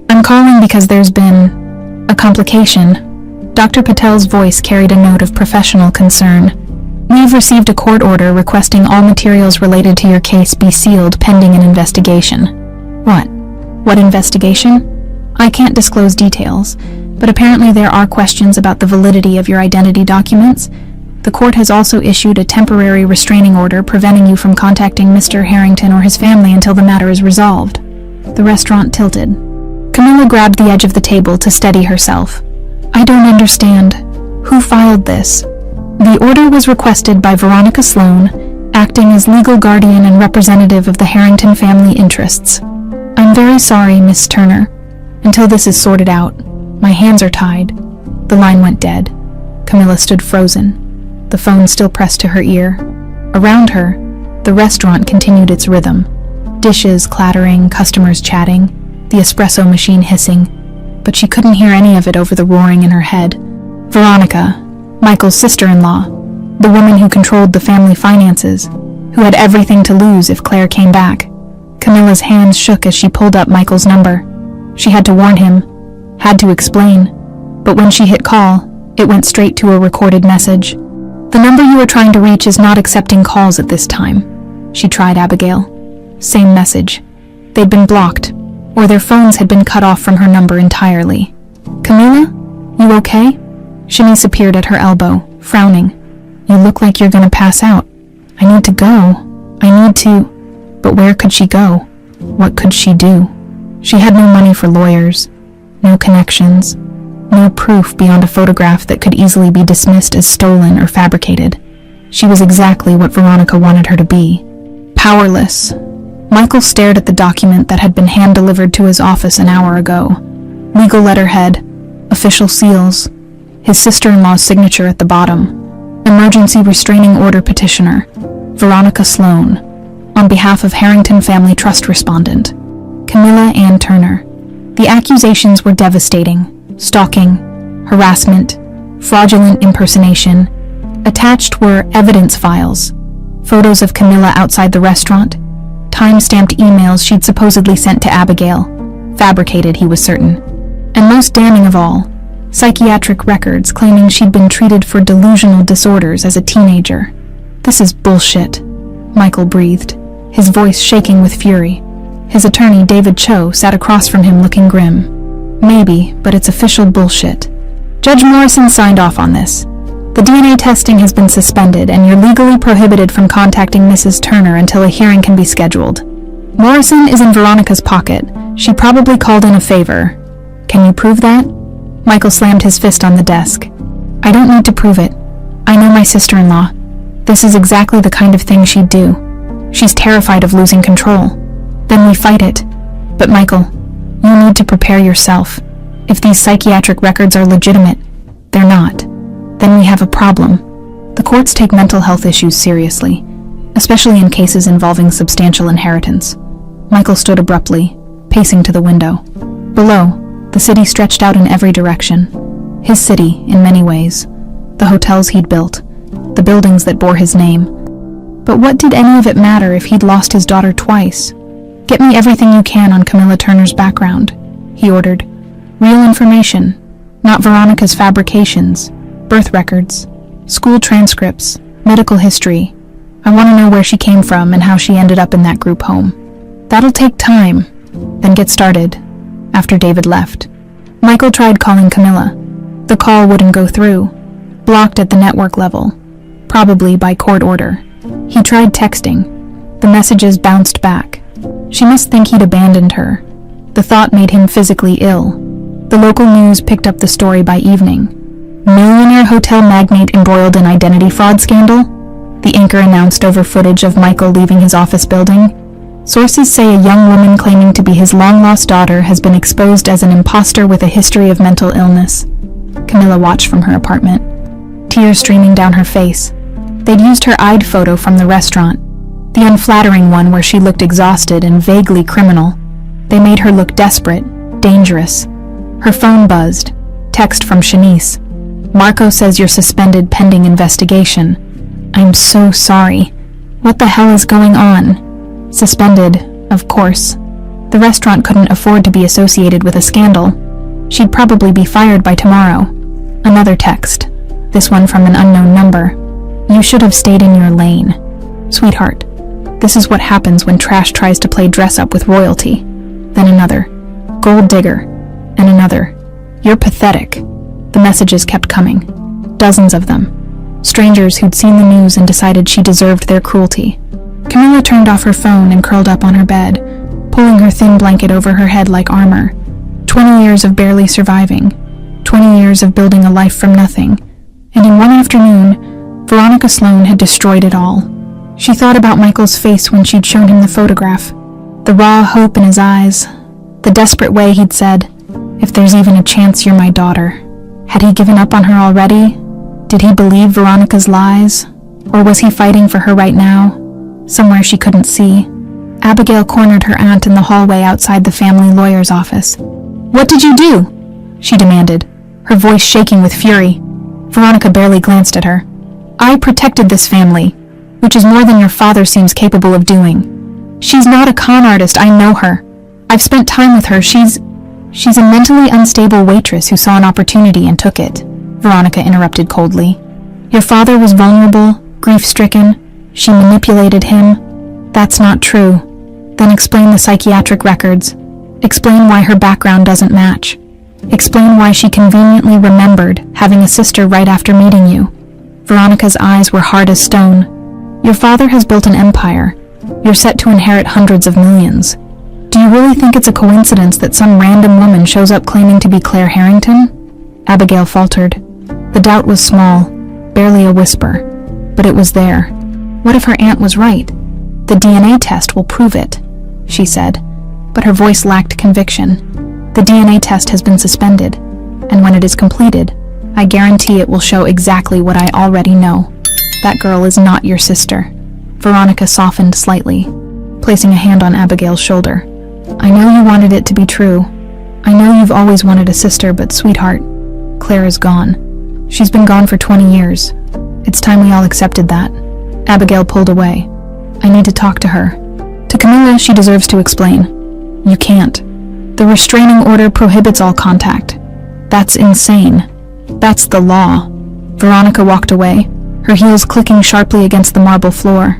I'm calling because there's been a complication. Dr. Patel's voice carried a note of professional concern. We've received a court order requesting all materials related to your case be sealed pending an investigation. What? What investigation? I can't disclose details, but apparently there are questions about the validity of your identity documents. The court has also issued a temporary restraining order preventing you from contacting Mr. Harrington or his family until the matter is resolved. The restaurant tilted. Camilla grabbed the edge of the table to steady herself. I don't understand. Who filed this? The order was requested by Veronica Sloan, acting as legal guardian and representative of the Harrington family interests. I'm very sorry, Miss Turner. Until this is sorted out, my hands are tied. The line went dead. Camilla stood frozen, the phone still pressed to her ear. Around her, the restaurant continued its rhythm. Dishes clattering, customers chatting, the espresso machine hissing, but she couldn't hear any of it over the roaring in her head. Veronica, Michael's sister-in-law, the woman who controlled the family finances, who had everything to lose if Claire came back. Camilla's hands shook as she pulled up Michael's number. She had to warn him, had to explain, but when she hit call, it went straight to a recorded message. The number you are trying to reach is not accepting calls at this time. She tried Abigail. Same message. They'd been blocked, or their phones had been cut off from her number entirely. Camilla? You okay? Shanice appeared at her elbow, frowning. You look like you're gonna pass out. I need to go. I need to... But where could she go? What could she do? She had no money for lawyers, no connections, no proof beyond a photograph that could easily be dismissed as stolen or fabricated. She was exactly what Veronica wanted her to be. Powerless. Michael stared at the document that had been hand-delivered to his office an hour ago. Legal letterhead, official seals, his sister-in-law's signature at the bottom. Emergency restraining order petitioner, Veronica Sloan, on behalf of Harrington Family Trust respondent, Camilla Ann Turner. The accusations were devastating. Stalking, harassment, fraudulent impersonation. Attached were evidence files, photos of Camilla outside the restaurant, time-stamped emails she'd supposedly sent to Abigail, fabricated, he was certain. And most damning of all, psychiatric records claiming she'd been treated for delusional disorders as a teenager. This is bullshit, Michael breathed, his voice shaking with fury. His attorney, David Cho, sat across from him looking grim. Maybe, but it's official bullshit. Judge Morrison signed off on this. The DNA testing has been suspended, and you're legally prohibited from contacting Mrs. Turner until a hearing can be scheduled. Morrison is in Veronica's pocket. She probably called in a favor. Can you prove that? Michael slammed his fist on the desk. I don't need to prove it. I know my sister-in-law. This is exactly the kind of thing she'd do. She's terrified of losing control. Then we fight it. But Michael, you need to prepare yourself. If these psychiatric records are legitimate, they're not. Then we have a problem. The courts take mental health issues seriously, especially in cases involving substantial inheritance. Michael stood abruptly, pacing to the window. Below, the city stretched out in every direction. His city, in many ways. The hotels he'd built, the buildings that bore his name. But what did any of it matter if he'd lost his daughter twice? Get me everything you can on Camilla Turner's background, he ordered. Real information, not Veronica's fabrications, birth records, school transcripts, medical history. I want to know where she came from and how she ended up in that group home. That'll take time. Then get started. After David left, Michael tried calling Camilla. The call wouldn't go through, blocked at the network level, probably by court order. He tried texting. The messages bounced back. She must think he'd abandoned her. The thought made him physically ill. The local news picked up the story by evening. Millionaire hotel magnate embroiled in identity fraud scandal? The anchor announced over footage of Michael leaving his office building. Sources say a young woman claiming to be his long-lost daughter has been exposed as an imposter with a history of mental illness. Camilla watched from her apartment, tears streaming down her face. They'd used her eyed photo from the restaurant, the unflattering one where she looked exhausted and vaguely criminal. They made her look desperate, dangerous. Her phone buzzed. Text from Shanice. Marco says you're suspended pending investigation. I'm so sorry. What the hell is going on? Suspended, of course. The restaurant couldn't afford to be associated with a scandal. She'd probably be fired by tomorrow. Another text. This one from an unknown number. You should have stayed in your lane. Sweetheart, this is what happens when trash tries to play dress-up with royalty. Then another. Gold digger. And another. You're pathetic. The messages kept coming. Dozens of them. Strangers who'd seen the news and decided she deserved their cruelty. Camilla turned off her phone and curled up on her bed, pulling her thin blanket over her head like armor. 20 years of barely surviving, 20 years of building a life from nothing, and in one afternoon, Veronica Sloane had destroyed it all. She thought about Michael's face when she'd shown him the photograph, the raw hope in his eyes, the desperate way he'd said, "If there's even a chance you're my daughter." Had he given up on her already? Did he believe Veronica's lies? Or was he fighting for her right now, somewhere she couldn't see? Abigail cornered her aunt in the hallway outside the family lawyer's office. "What did you do?" she demanded, her voice shaking with fury. Veronica barely glanced at her. "I protected this family, which is more than your father seems capable of doing. She's not a con artist, I know her. I've spent time with her. She's a mentally unstable waitress who saw an opportunity and took it," Veronica interrupted coldly. "Your father was vulnerable, grief-stricken. She manipulated him. That's not true. Then explain the psychiatric records. Explain why her background doesn't match. Explain why she conveniently remembered having a sister right after meeting you." Veronica's eyes were hard as stone. "Your father has built an empire. You're set to inherit hundreds of millions. Do you really think it's a coincidence that some random woman shows up claiming to be Claire Harrington?" Abigail faltered. The doubt was small, barely a whisper, but it was there. What if her aunt was right? "The DNA test will prove it," she said, but her voice lacked conviction. "The DNA test has been suspended, and when it is completed, I guarantee it will show exactly what I already know. That girl is not your sister." Veronica softened slightly, placing a hand on Abigail's shoulder. "I know you wanted it to be true. I know you've always wanted a sister, but sweetheart, Claire is gone. She's been gone for 20 years. It's time we all accepted that." Abigail pulled away. "I need to talk to her. To Camilla, she deserves to explain." "You can't. The restraining order prohibits all contact. That's insane. That's the law." Veronica walked away, her heels clicking sharply against the marble floor.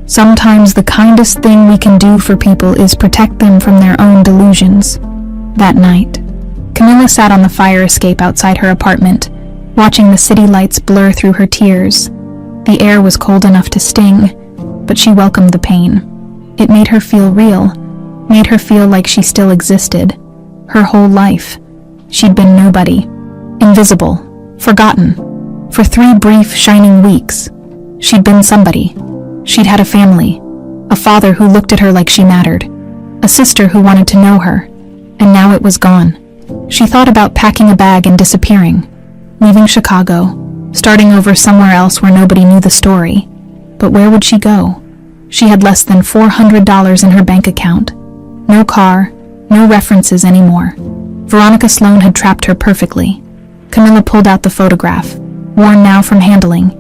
"Sometimes the kindest thing we can do for people is protect them from their own delusions." That night, Camilla sat on the fire escape outside her apartment, watching the city lights blur through her tears. The air was cold enough to sting, but she welcomed the pain. It made her feel real, made her feel like she still existed. Her whole life, she'd been nobody, invisible, forgotten. For 3 brief, shining weeks, she'd been somebody. She'd had a family, a father who looked at her like she mattered, a sister who wanted to know her, and now it was gone. She thought about packing a bag and disappearing, leaving Chicago, starting over somewhere else where nobody knew the story. But where would she go? She had less than $400 in her bank account. No car, no references anymore. Veronica Sloane had trapped her perfectly. Camilla pulled out the photograph, worn now from handling,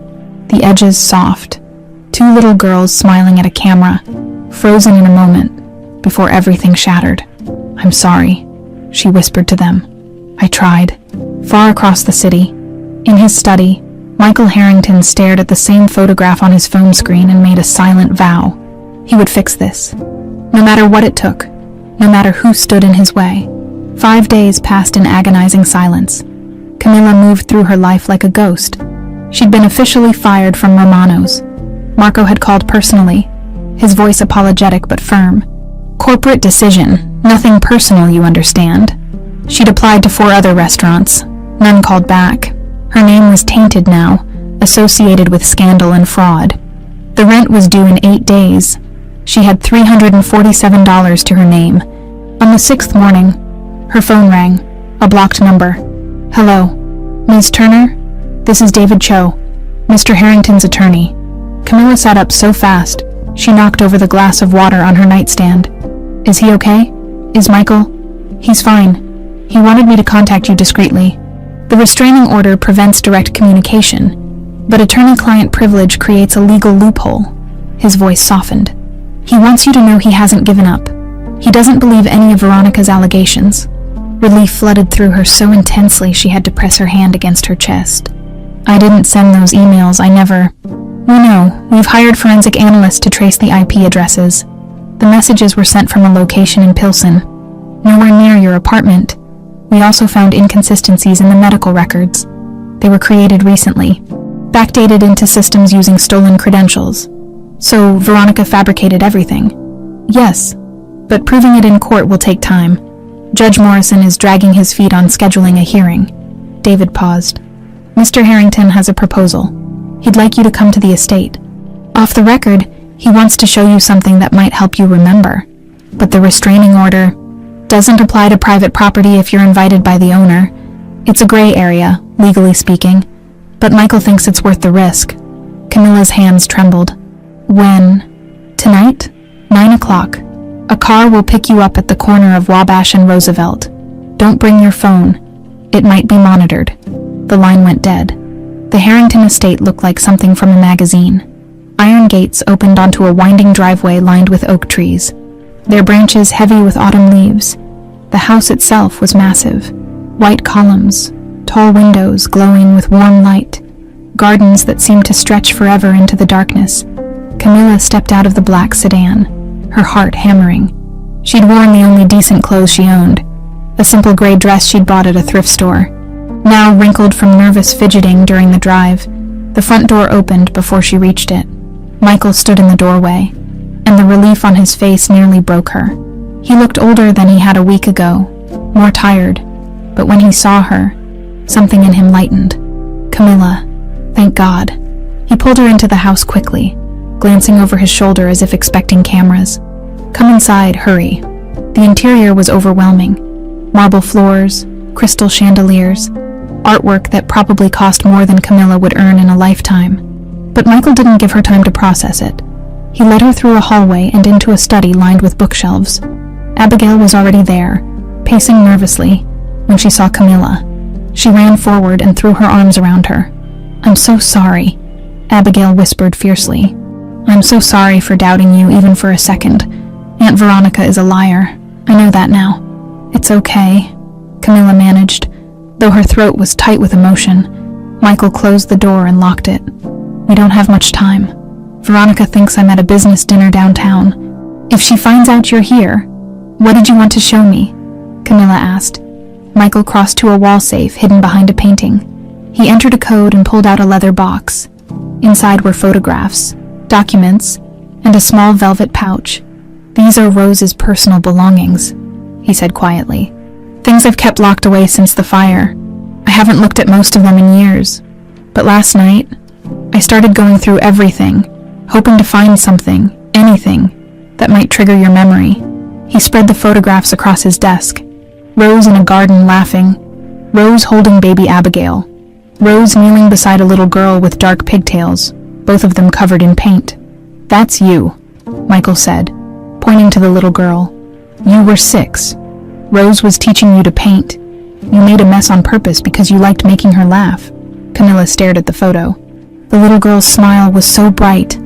the edges soft. 2 little girls smiling at a camera, frozen in a moment, before everything shattered. "I'm sorry," she whispered to them. "I tried." Far across the city, in his study, Michael Harrington stared at the same photograph on his phone screen and made a silent vow. He would fix this, no matter what it took, no matter who stood in his way. 5 days passed in agonizing silence. Camilla moved through her life like a ghost. She'd been officially fired from Romano's. Marco had called personally, his voice apologetic but firm. "Corporate decision, nothing personal, you understand." She'd applied to 4 other restaurants. None called back. Her name was tainted now, associated with scandal and fraud. The rent was due in 8 days. She had $347 to her name. On the 6th morning, her phone rang, a blocked number. "Hello, Ms. Turner? This is David Cho, Mr. Harrington's attorney." Camilla sat up so fast, she knocked over the glass of water on her nightstand. "Is he okay? Is Michael?" "He's fine. He wanted me to contact you discreetly. The restraining order prevents direct communication, but attorney-client privilege creates a legal loophole." His voice softened. "He wants you to know he hasn't given up. He doesn't believe any of Veronica's allegations." Relief flooded through her so intensely she had to press her hand against her chest. "I didn't send those emails, I never..." "We know. We've hired forensic analysts to trace the IP addresses. The messages were sent from a location in Pilsen, nowhere near your apartment. We also found inconsistencies in the medical records. They were created recently, backdated into systems using stolen credentials. So Veronica fabricated everything." "Yes, but proving it in court will take time. Judge Morrison is dragging his feet on scheduling a hearing. David paused. Mr. Harrington has a proposal. He'd like you to come to the estate. Off the record, he wants to show you something that might help you remember. But the restraining order doesn't apply to private property if you're invited by the owner. It's a gray area, legally speaking, but Michael thinks it's worth the risk. Camilla's hands trembled. When? Tonight? 9 o'clock. A car will pick you up at the corner of Wabash and Roosevelt. Don't bring your phone. It might be monitored. The line went dead. The Harrington estate looked like something from a magazine. Iron gates opened onto a winding driveway lined with oak trees, their branches heavy with autumn leaves. The house itself was massive. White columns, tall windows glowing with warm light, gardens that seemed to stretch forever into the darkness. Camilla stepped out of the black sedan, her heart hammering. She'd worn the only decent clothes she owned, a simple gray dress she'd bought at a thrift store. Now wrinkled from nervous fidgeting during the drive, the front door opened before she reached it. Michael stood in the doorway, and the relief on his face nearly broke her. He looked older than he had a week ago, more tired, but when he saw her, something in him lightened. Camilla, thank God. He pulled her into the house quickly, glancing over his shoulder as if expecting cameras. Come inside, hurry. The interior was overwhelming. Marble floors, crystal chandeliers, artwork that probably cost more than Camilla would earn in a lifetime. But Michael didn't give her time to process it. He led her through a hallway and into a study lined with bookshelves. Abigail was already there, pacing nervously, when she saw Camilla. She ran forward and threw her arms around her. I'm so sorry, Abigail whispered fiercely. I'm so sorry for doubting you even for a second. Aunt Veronica is a liar. I know that now. It's okay, Camilla managed, though her throat was tight with emotion. Michael closed the door and locked it. We don't have much time. Veronica thinks I'm at a business dinner downtown. If she finds out you're here, what did you want to show me? Camilla asked. Michael crossed to a wall safe hidden behind a painting. He entered a code and pulled out a leather box. Inside were photographs, documents, and a small velvet pouch. These are Rose's personal belongings, he said quietly. Things I've kept locked away since the fire. I haven't looked at most of them in years. But last night, I started going through everything, hoping to find something, anything, that might trigger your memory. He spread the photographs across his desk. Rose in a garden laughing. Rose holding baby Abigail. Rose kneeling beside a little girl with dark pigtails, both of them covered in paint. That's you, Michael said, pointing to the little girl. You were 6. Rose was teaching you to paint. You made a mess on purpose because you liked making her laugh. Camilla stared at the photo. The little girl's smile was so bright,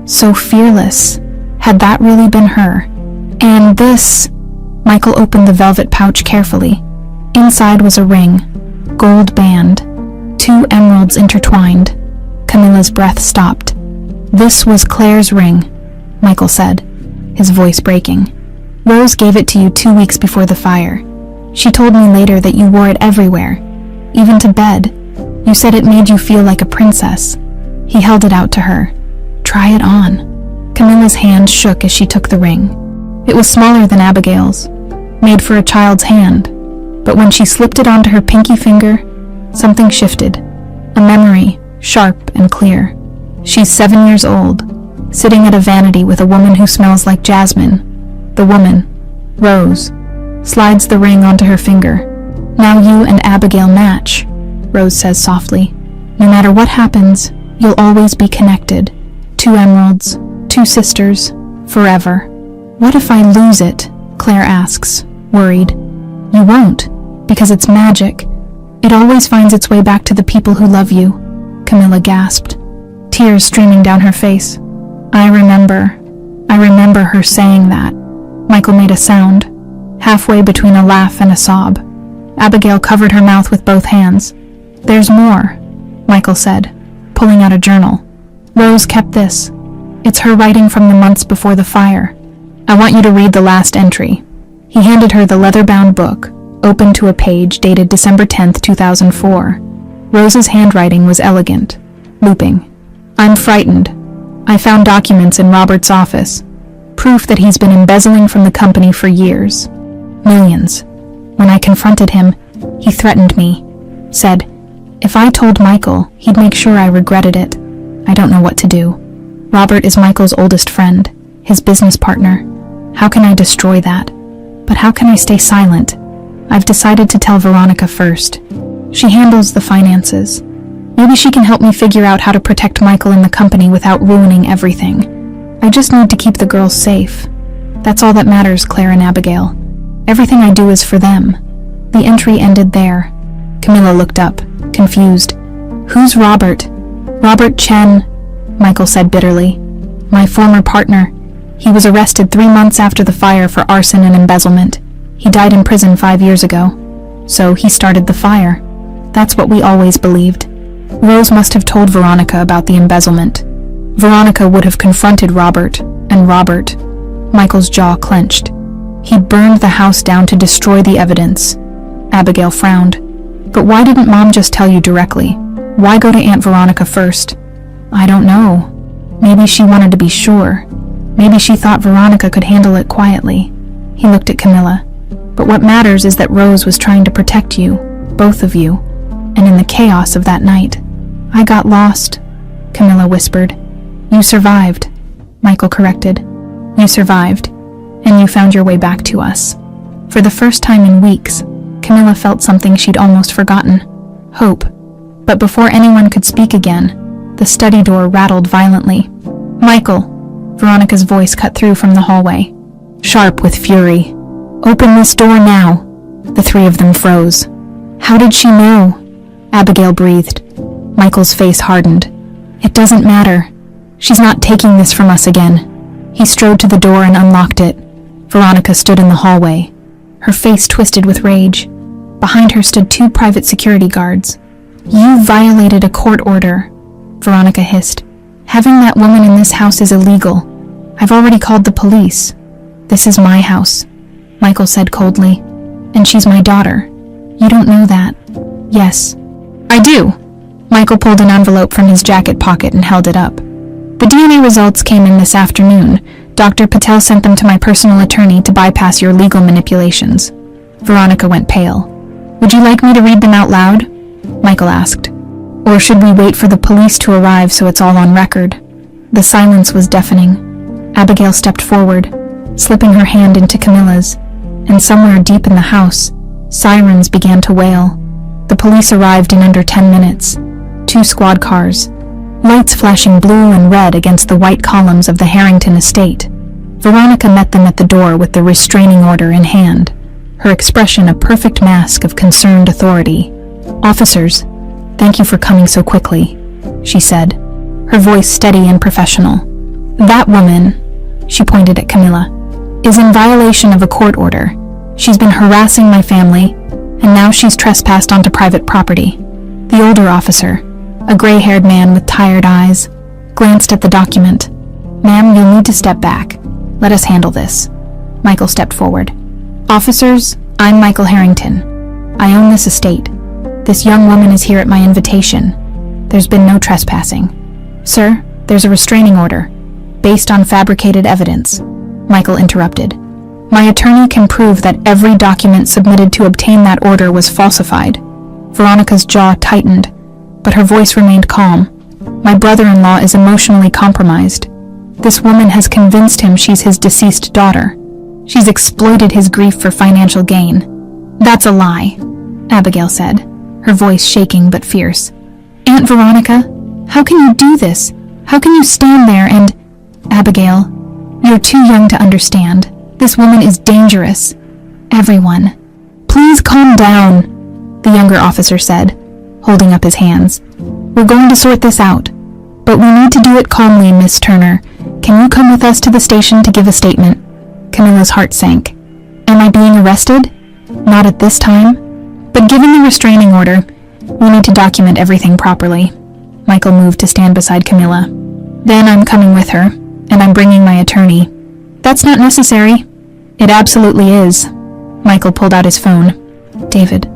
so fearless. Had that really been her? And this... Michael opened the velvet pouch carefully. Inside was a ring, gold band, 2 emeralds intertwined. Camilla's breath stopped. This was Claire's ring, Michael said, his voice breaking. Rose gave it to you 2 weeks before the fire. She told me later that you wore it everywhere, even to bed. You said it made you feel like a princess. He held it out to her. Try it on. Camilla's hand shook as she took the ring. It was smaller than Abigail's, made for a child's hand. But when she slipped it onto her pinky finger, something shifted. A memory, sharp and clear. She's 7 years old, sitting at a vanity with a woman who smells like jasmine. The woman, Rose, slides the ring onto her finger. Now you and Abigail match, Rose says softly. No matter what happens, you'll always be connected. 2 emeralds, 2 sisters, forever. What if I lose it? Claire asks, worried. You won't, because it's magic. It always finds its way back to the people who love you, Camilla gasped, tears streaming down her face. I remember her saying that. Michael made a sound, halfway between a laugh and a sob. Abigail covered her mouth with both hands. There's more, Michael said, pulling out a journal. Rose kept this. It's her writing from the months before the fire. I want you to read the last entry. He handed her the leather-bound book, open to a page dated December 10th, 2004. Rose's handwriting was elegant, looping. I'm frightened. I found documents in Robert's office, proof that he's been embezzling from the company for years. Millions. When I confronted him, he threatened me, said, if I told Michael, he'd make sure I regretted it. I don't know what to do. Robert is Michael's oldest friend, his business partner. How can I destroy that? But how can I stay silent? I've decided to tell Veronica first. She handles the finances. Maybe she can help me figure out how to protect Michael and the company without ruining everything. I just need to keep the girls safe. That's all that matters, Claire and Abigail. Everything I do is for them. The entry ended there. Camilla looked up, confused. Who's Robert? Robert Chen, Michael said bitterly. My former partner. He was arrested 3 months after the fire for arson and embezzlement. He died in prison 5 years ago. So he started the fire. That's what we always believed. Rose must have told Veronica about the embezzlement. Veronica would have confronted Robert, and Robert. Michael's jaw clenched. He burned the house down to destroy the evidence. Abigail frowned. But why didn't Mom just tell you directly? Why go to Aunt Veronica first? I don't know. Maybe she wanted to be sure. Maybe she thought Veronica could handle it quietly. He looked at Camilla. But what matters is that Rose was trying to protect you, both of you, and in the chaos of that night. I got lost, Camilla whispered. You survived, Michael corrected. You survived, and you found your way back to us. For the first time in weeks, Camilla felt something she'd almost forgotten. Hope. But before anyone could speak again, the study door rattled violently. Michael, Veronica's voice cut through from the hallway, sharp with fury. Open this door now. The three of them froze. How did she know? Abigail breathed. Michael's face hardened. It doesn't matter. She's not taking this from us again. He strode to the door and unlocked it. Veronica stood in the hallway, her face twisted with rage. Behind her stood 2 private security guards. You violated a court order, Veronica hissed. Having that woman in this house is illegal. I've already called the police. This is my house, Michael said coldly. And she's my daughter. You don't know that. Yes. I do. Michael pulled an envelope from his jacket pocket and held it up. The DNA results came in this afternoon. Dr. Patel sent them to my personal attorney to bypass your legal manipulations. Veronica went pale. Would you like me to read them out loud? Michael asked. Or should we wait for the police to arrive so it's all on record? The silence was deafening. Abigail stepped forward, slipping her hand into Camilla's, and somewhere deep in the house, sirens began to wail. The police arrived in under 10 minutes. 2 squad cars, lights flashing blue and red against the white columns of the Harrington estate. Veronica met them at the door with the restraining order in hand, her expression a perfect mask of concerned authority. Officers, thank you for coming so quickly, she said, her voice steady and professional. That woman, she pointed at Camilla, is in violation of a court order. She's been harassing my family, and now she's trespassed onto private property. The older officer, a gray-haired man with tired eyes, glanced at the document. Ma'am, you'll need to step back. Let us handle this. Michael stepped forward. Officers, I'm Michael Harrington. I own this estate. This young woman is here at my invitation. There's been no trespassing. Sir, there's a restraining order, based on fabricated evidence. Michael interrupted. My attorney can prove that every document submitted to obtain that order was falsified. Veronica's jaw tightened, but her voice remained calm. My brother-in-law is emotionally compromised. This woman has convinced him she's his deceased daughter. She's exploited his grief for financial gain. That's a lie, Abigail said, her voice shaking but fierce. Aunt Veronica, how can you do this? How can you stand there and... Abigail, you're too young to understand. This woman is dangerous. Everyone. Please calm down, the younger officer said, holding up his hands. We're going to sort this out, but we need to do it calmly, Miss Turner. Can you come with us to the station to give a statement? Camilla's heart sank. Am I being arrested? Not at this time. But given the restraining order, we need to document everything properly. Michael moved to stand beside Camilla. Then I'm coming with her, and I'm bringing my attorney. That's not necessary. It absolutely is. Michael pulled out his phone. David,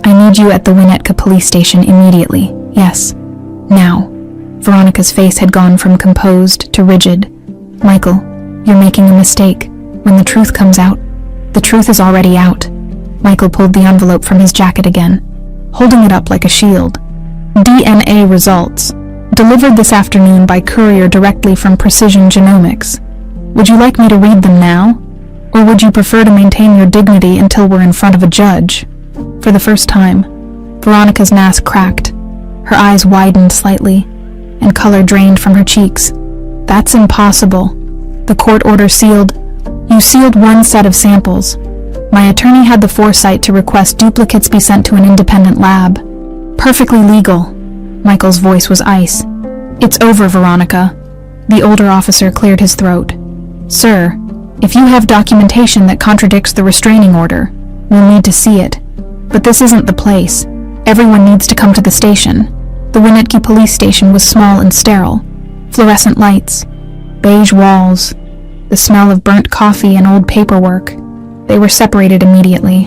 I need you at the Winnetka police station immediately. Yes. Now. Veronica's face had gone from composed to rigid. Michael, you're making a mistake. When the truth comes out, the truth is already out. Michael pulled the envelope from his jacket again, holding it up like a shield. DNA results. Delivered this afternoon by courier directly from Precision Genomics. Would you like me to read them now? Or would you prefer to maintain your dignity until we're in front of a judge? For the first time, Veronica's mask cracked. Her eyes widened slightly, and color drained from her cheeks. That's impossible. The court order sealed. You sealed one set of samples. My attorney had the foresight to request duplicates be sent to an independent lab. Perfectly legal. Michael's voice was ice. It's over, Veronica. The older officer cleared his throat. Sir, if you have documentation that contradicts the restraining order, we'll need to see it. But this isn't the place. Everyone needs to come to the station. The Winnetka police station was small and sterile. Fluorescent lights, beige walls, the smell of burnt coffee and old paperwork. They were separated immediately.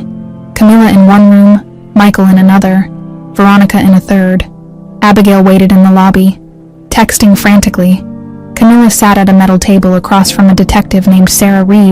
Camilla in one room, Michael in another, Veronica in a third. Abigail waited in the lobby, texting frantically. Camilla sat at a metal table across from a detective named Sarah Reeves.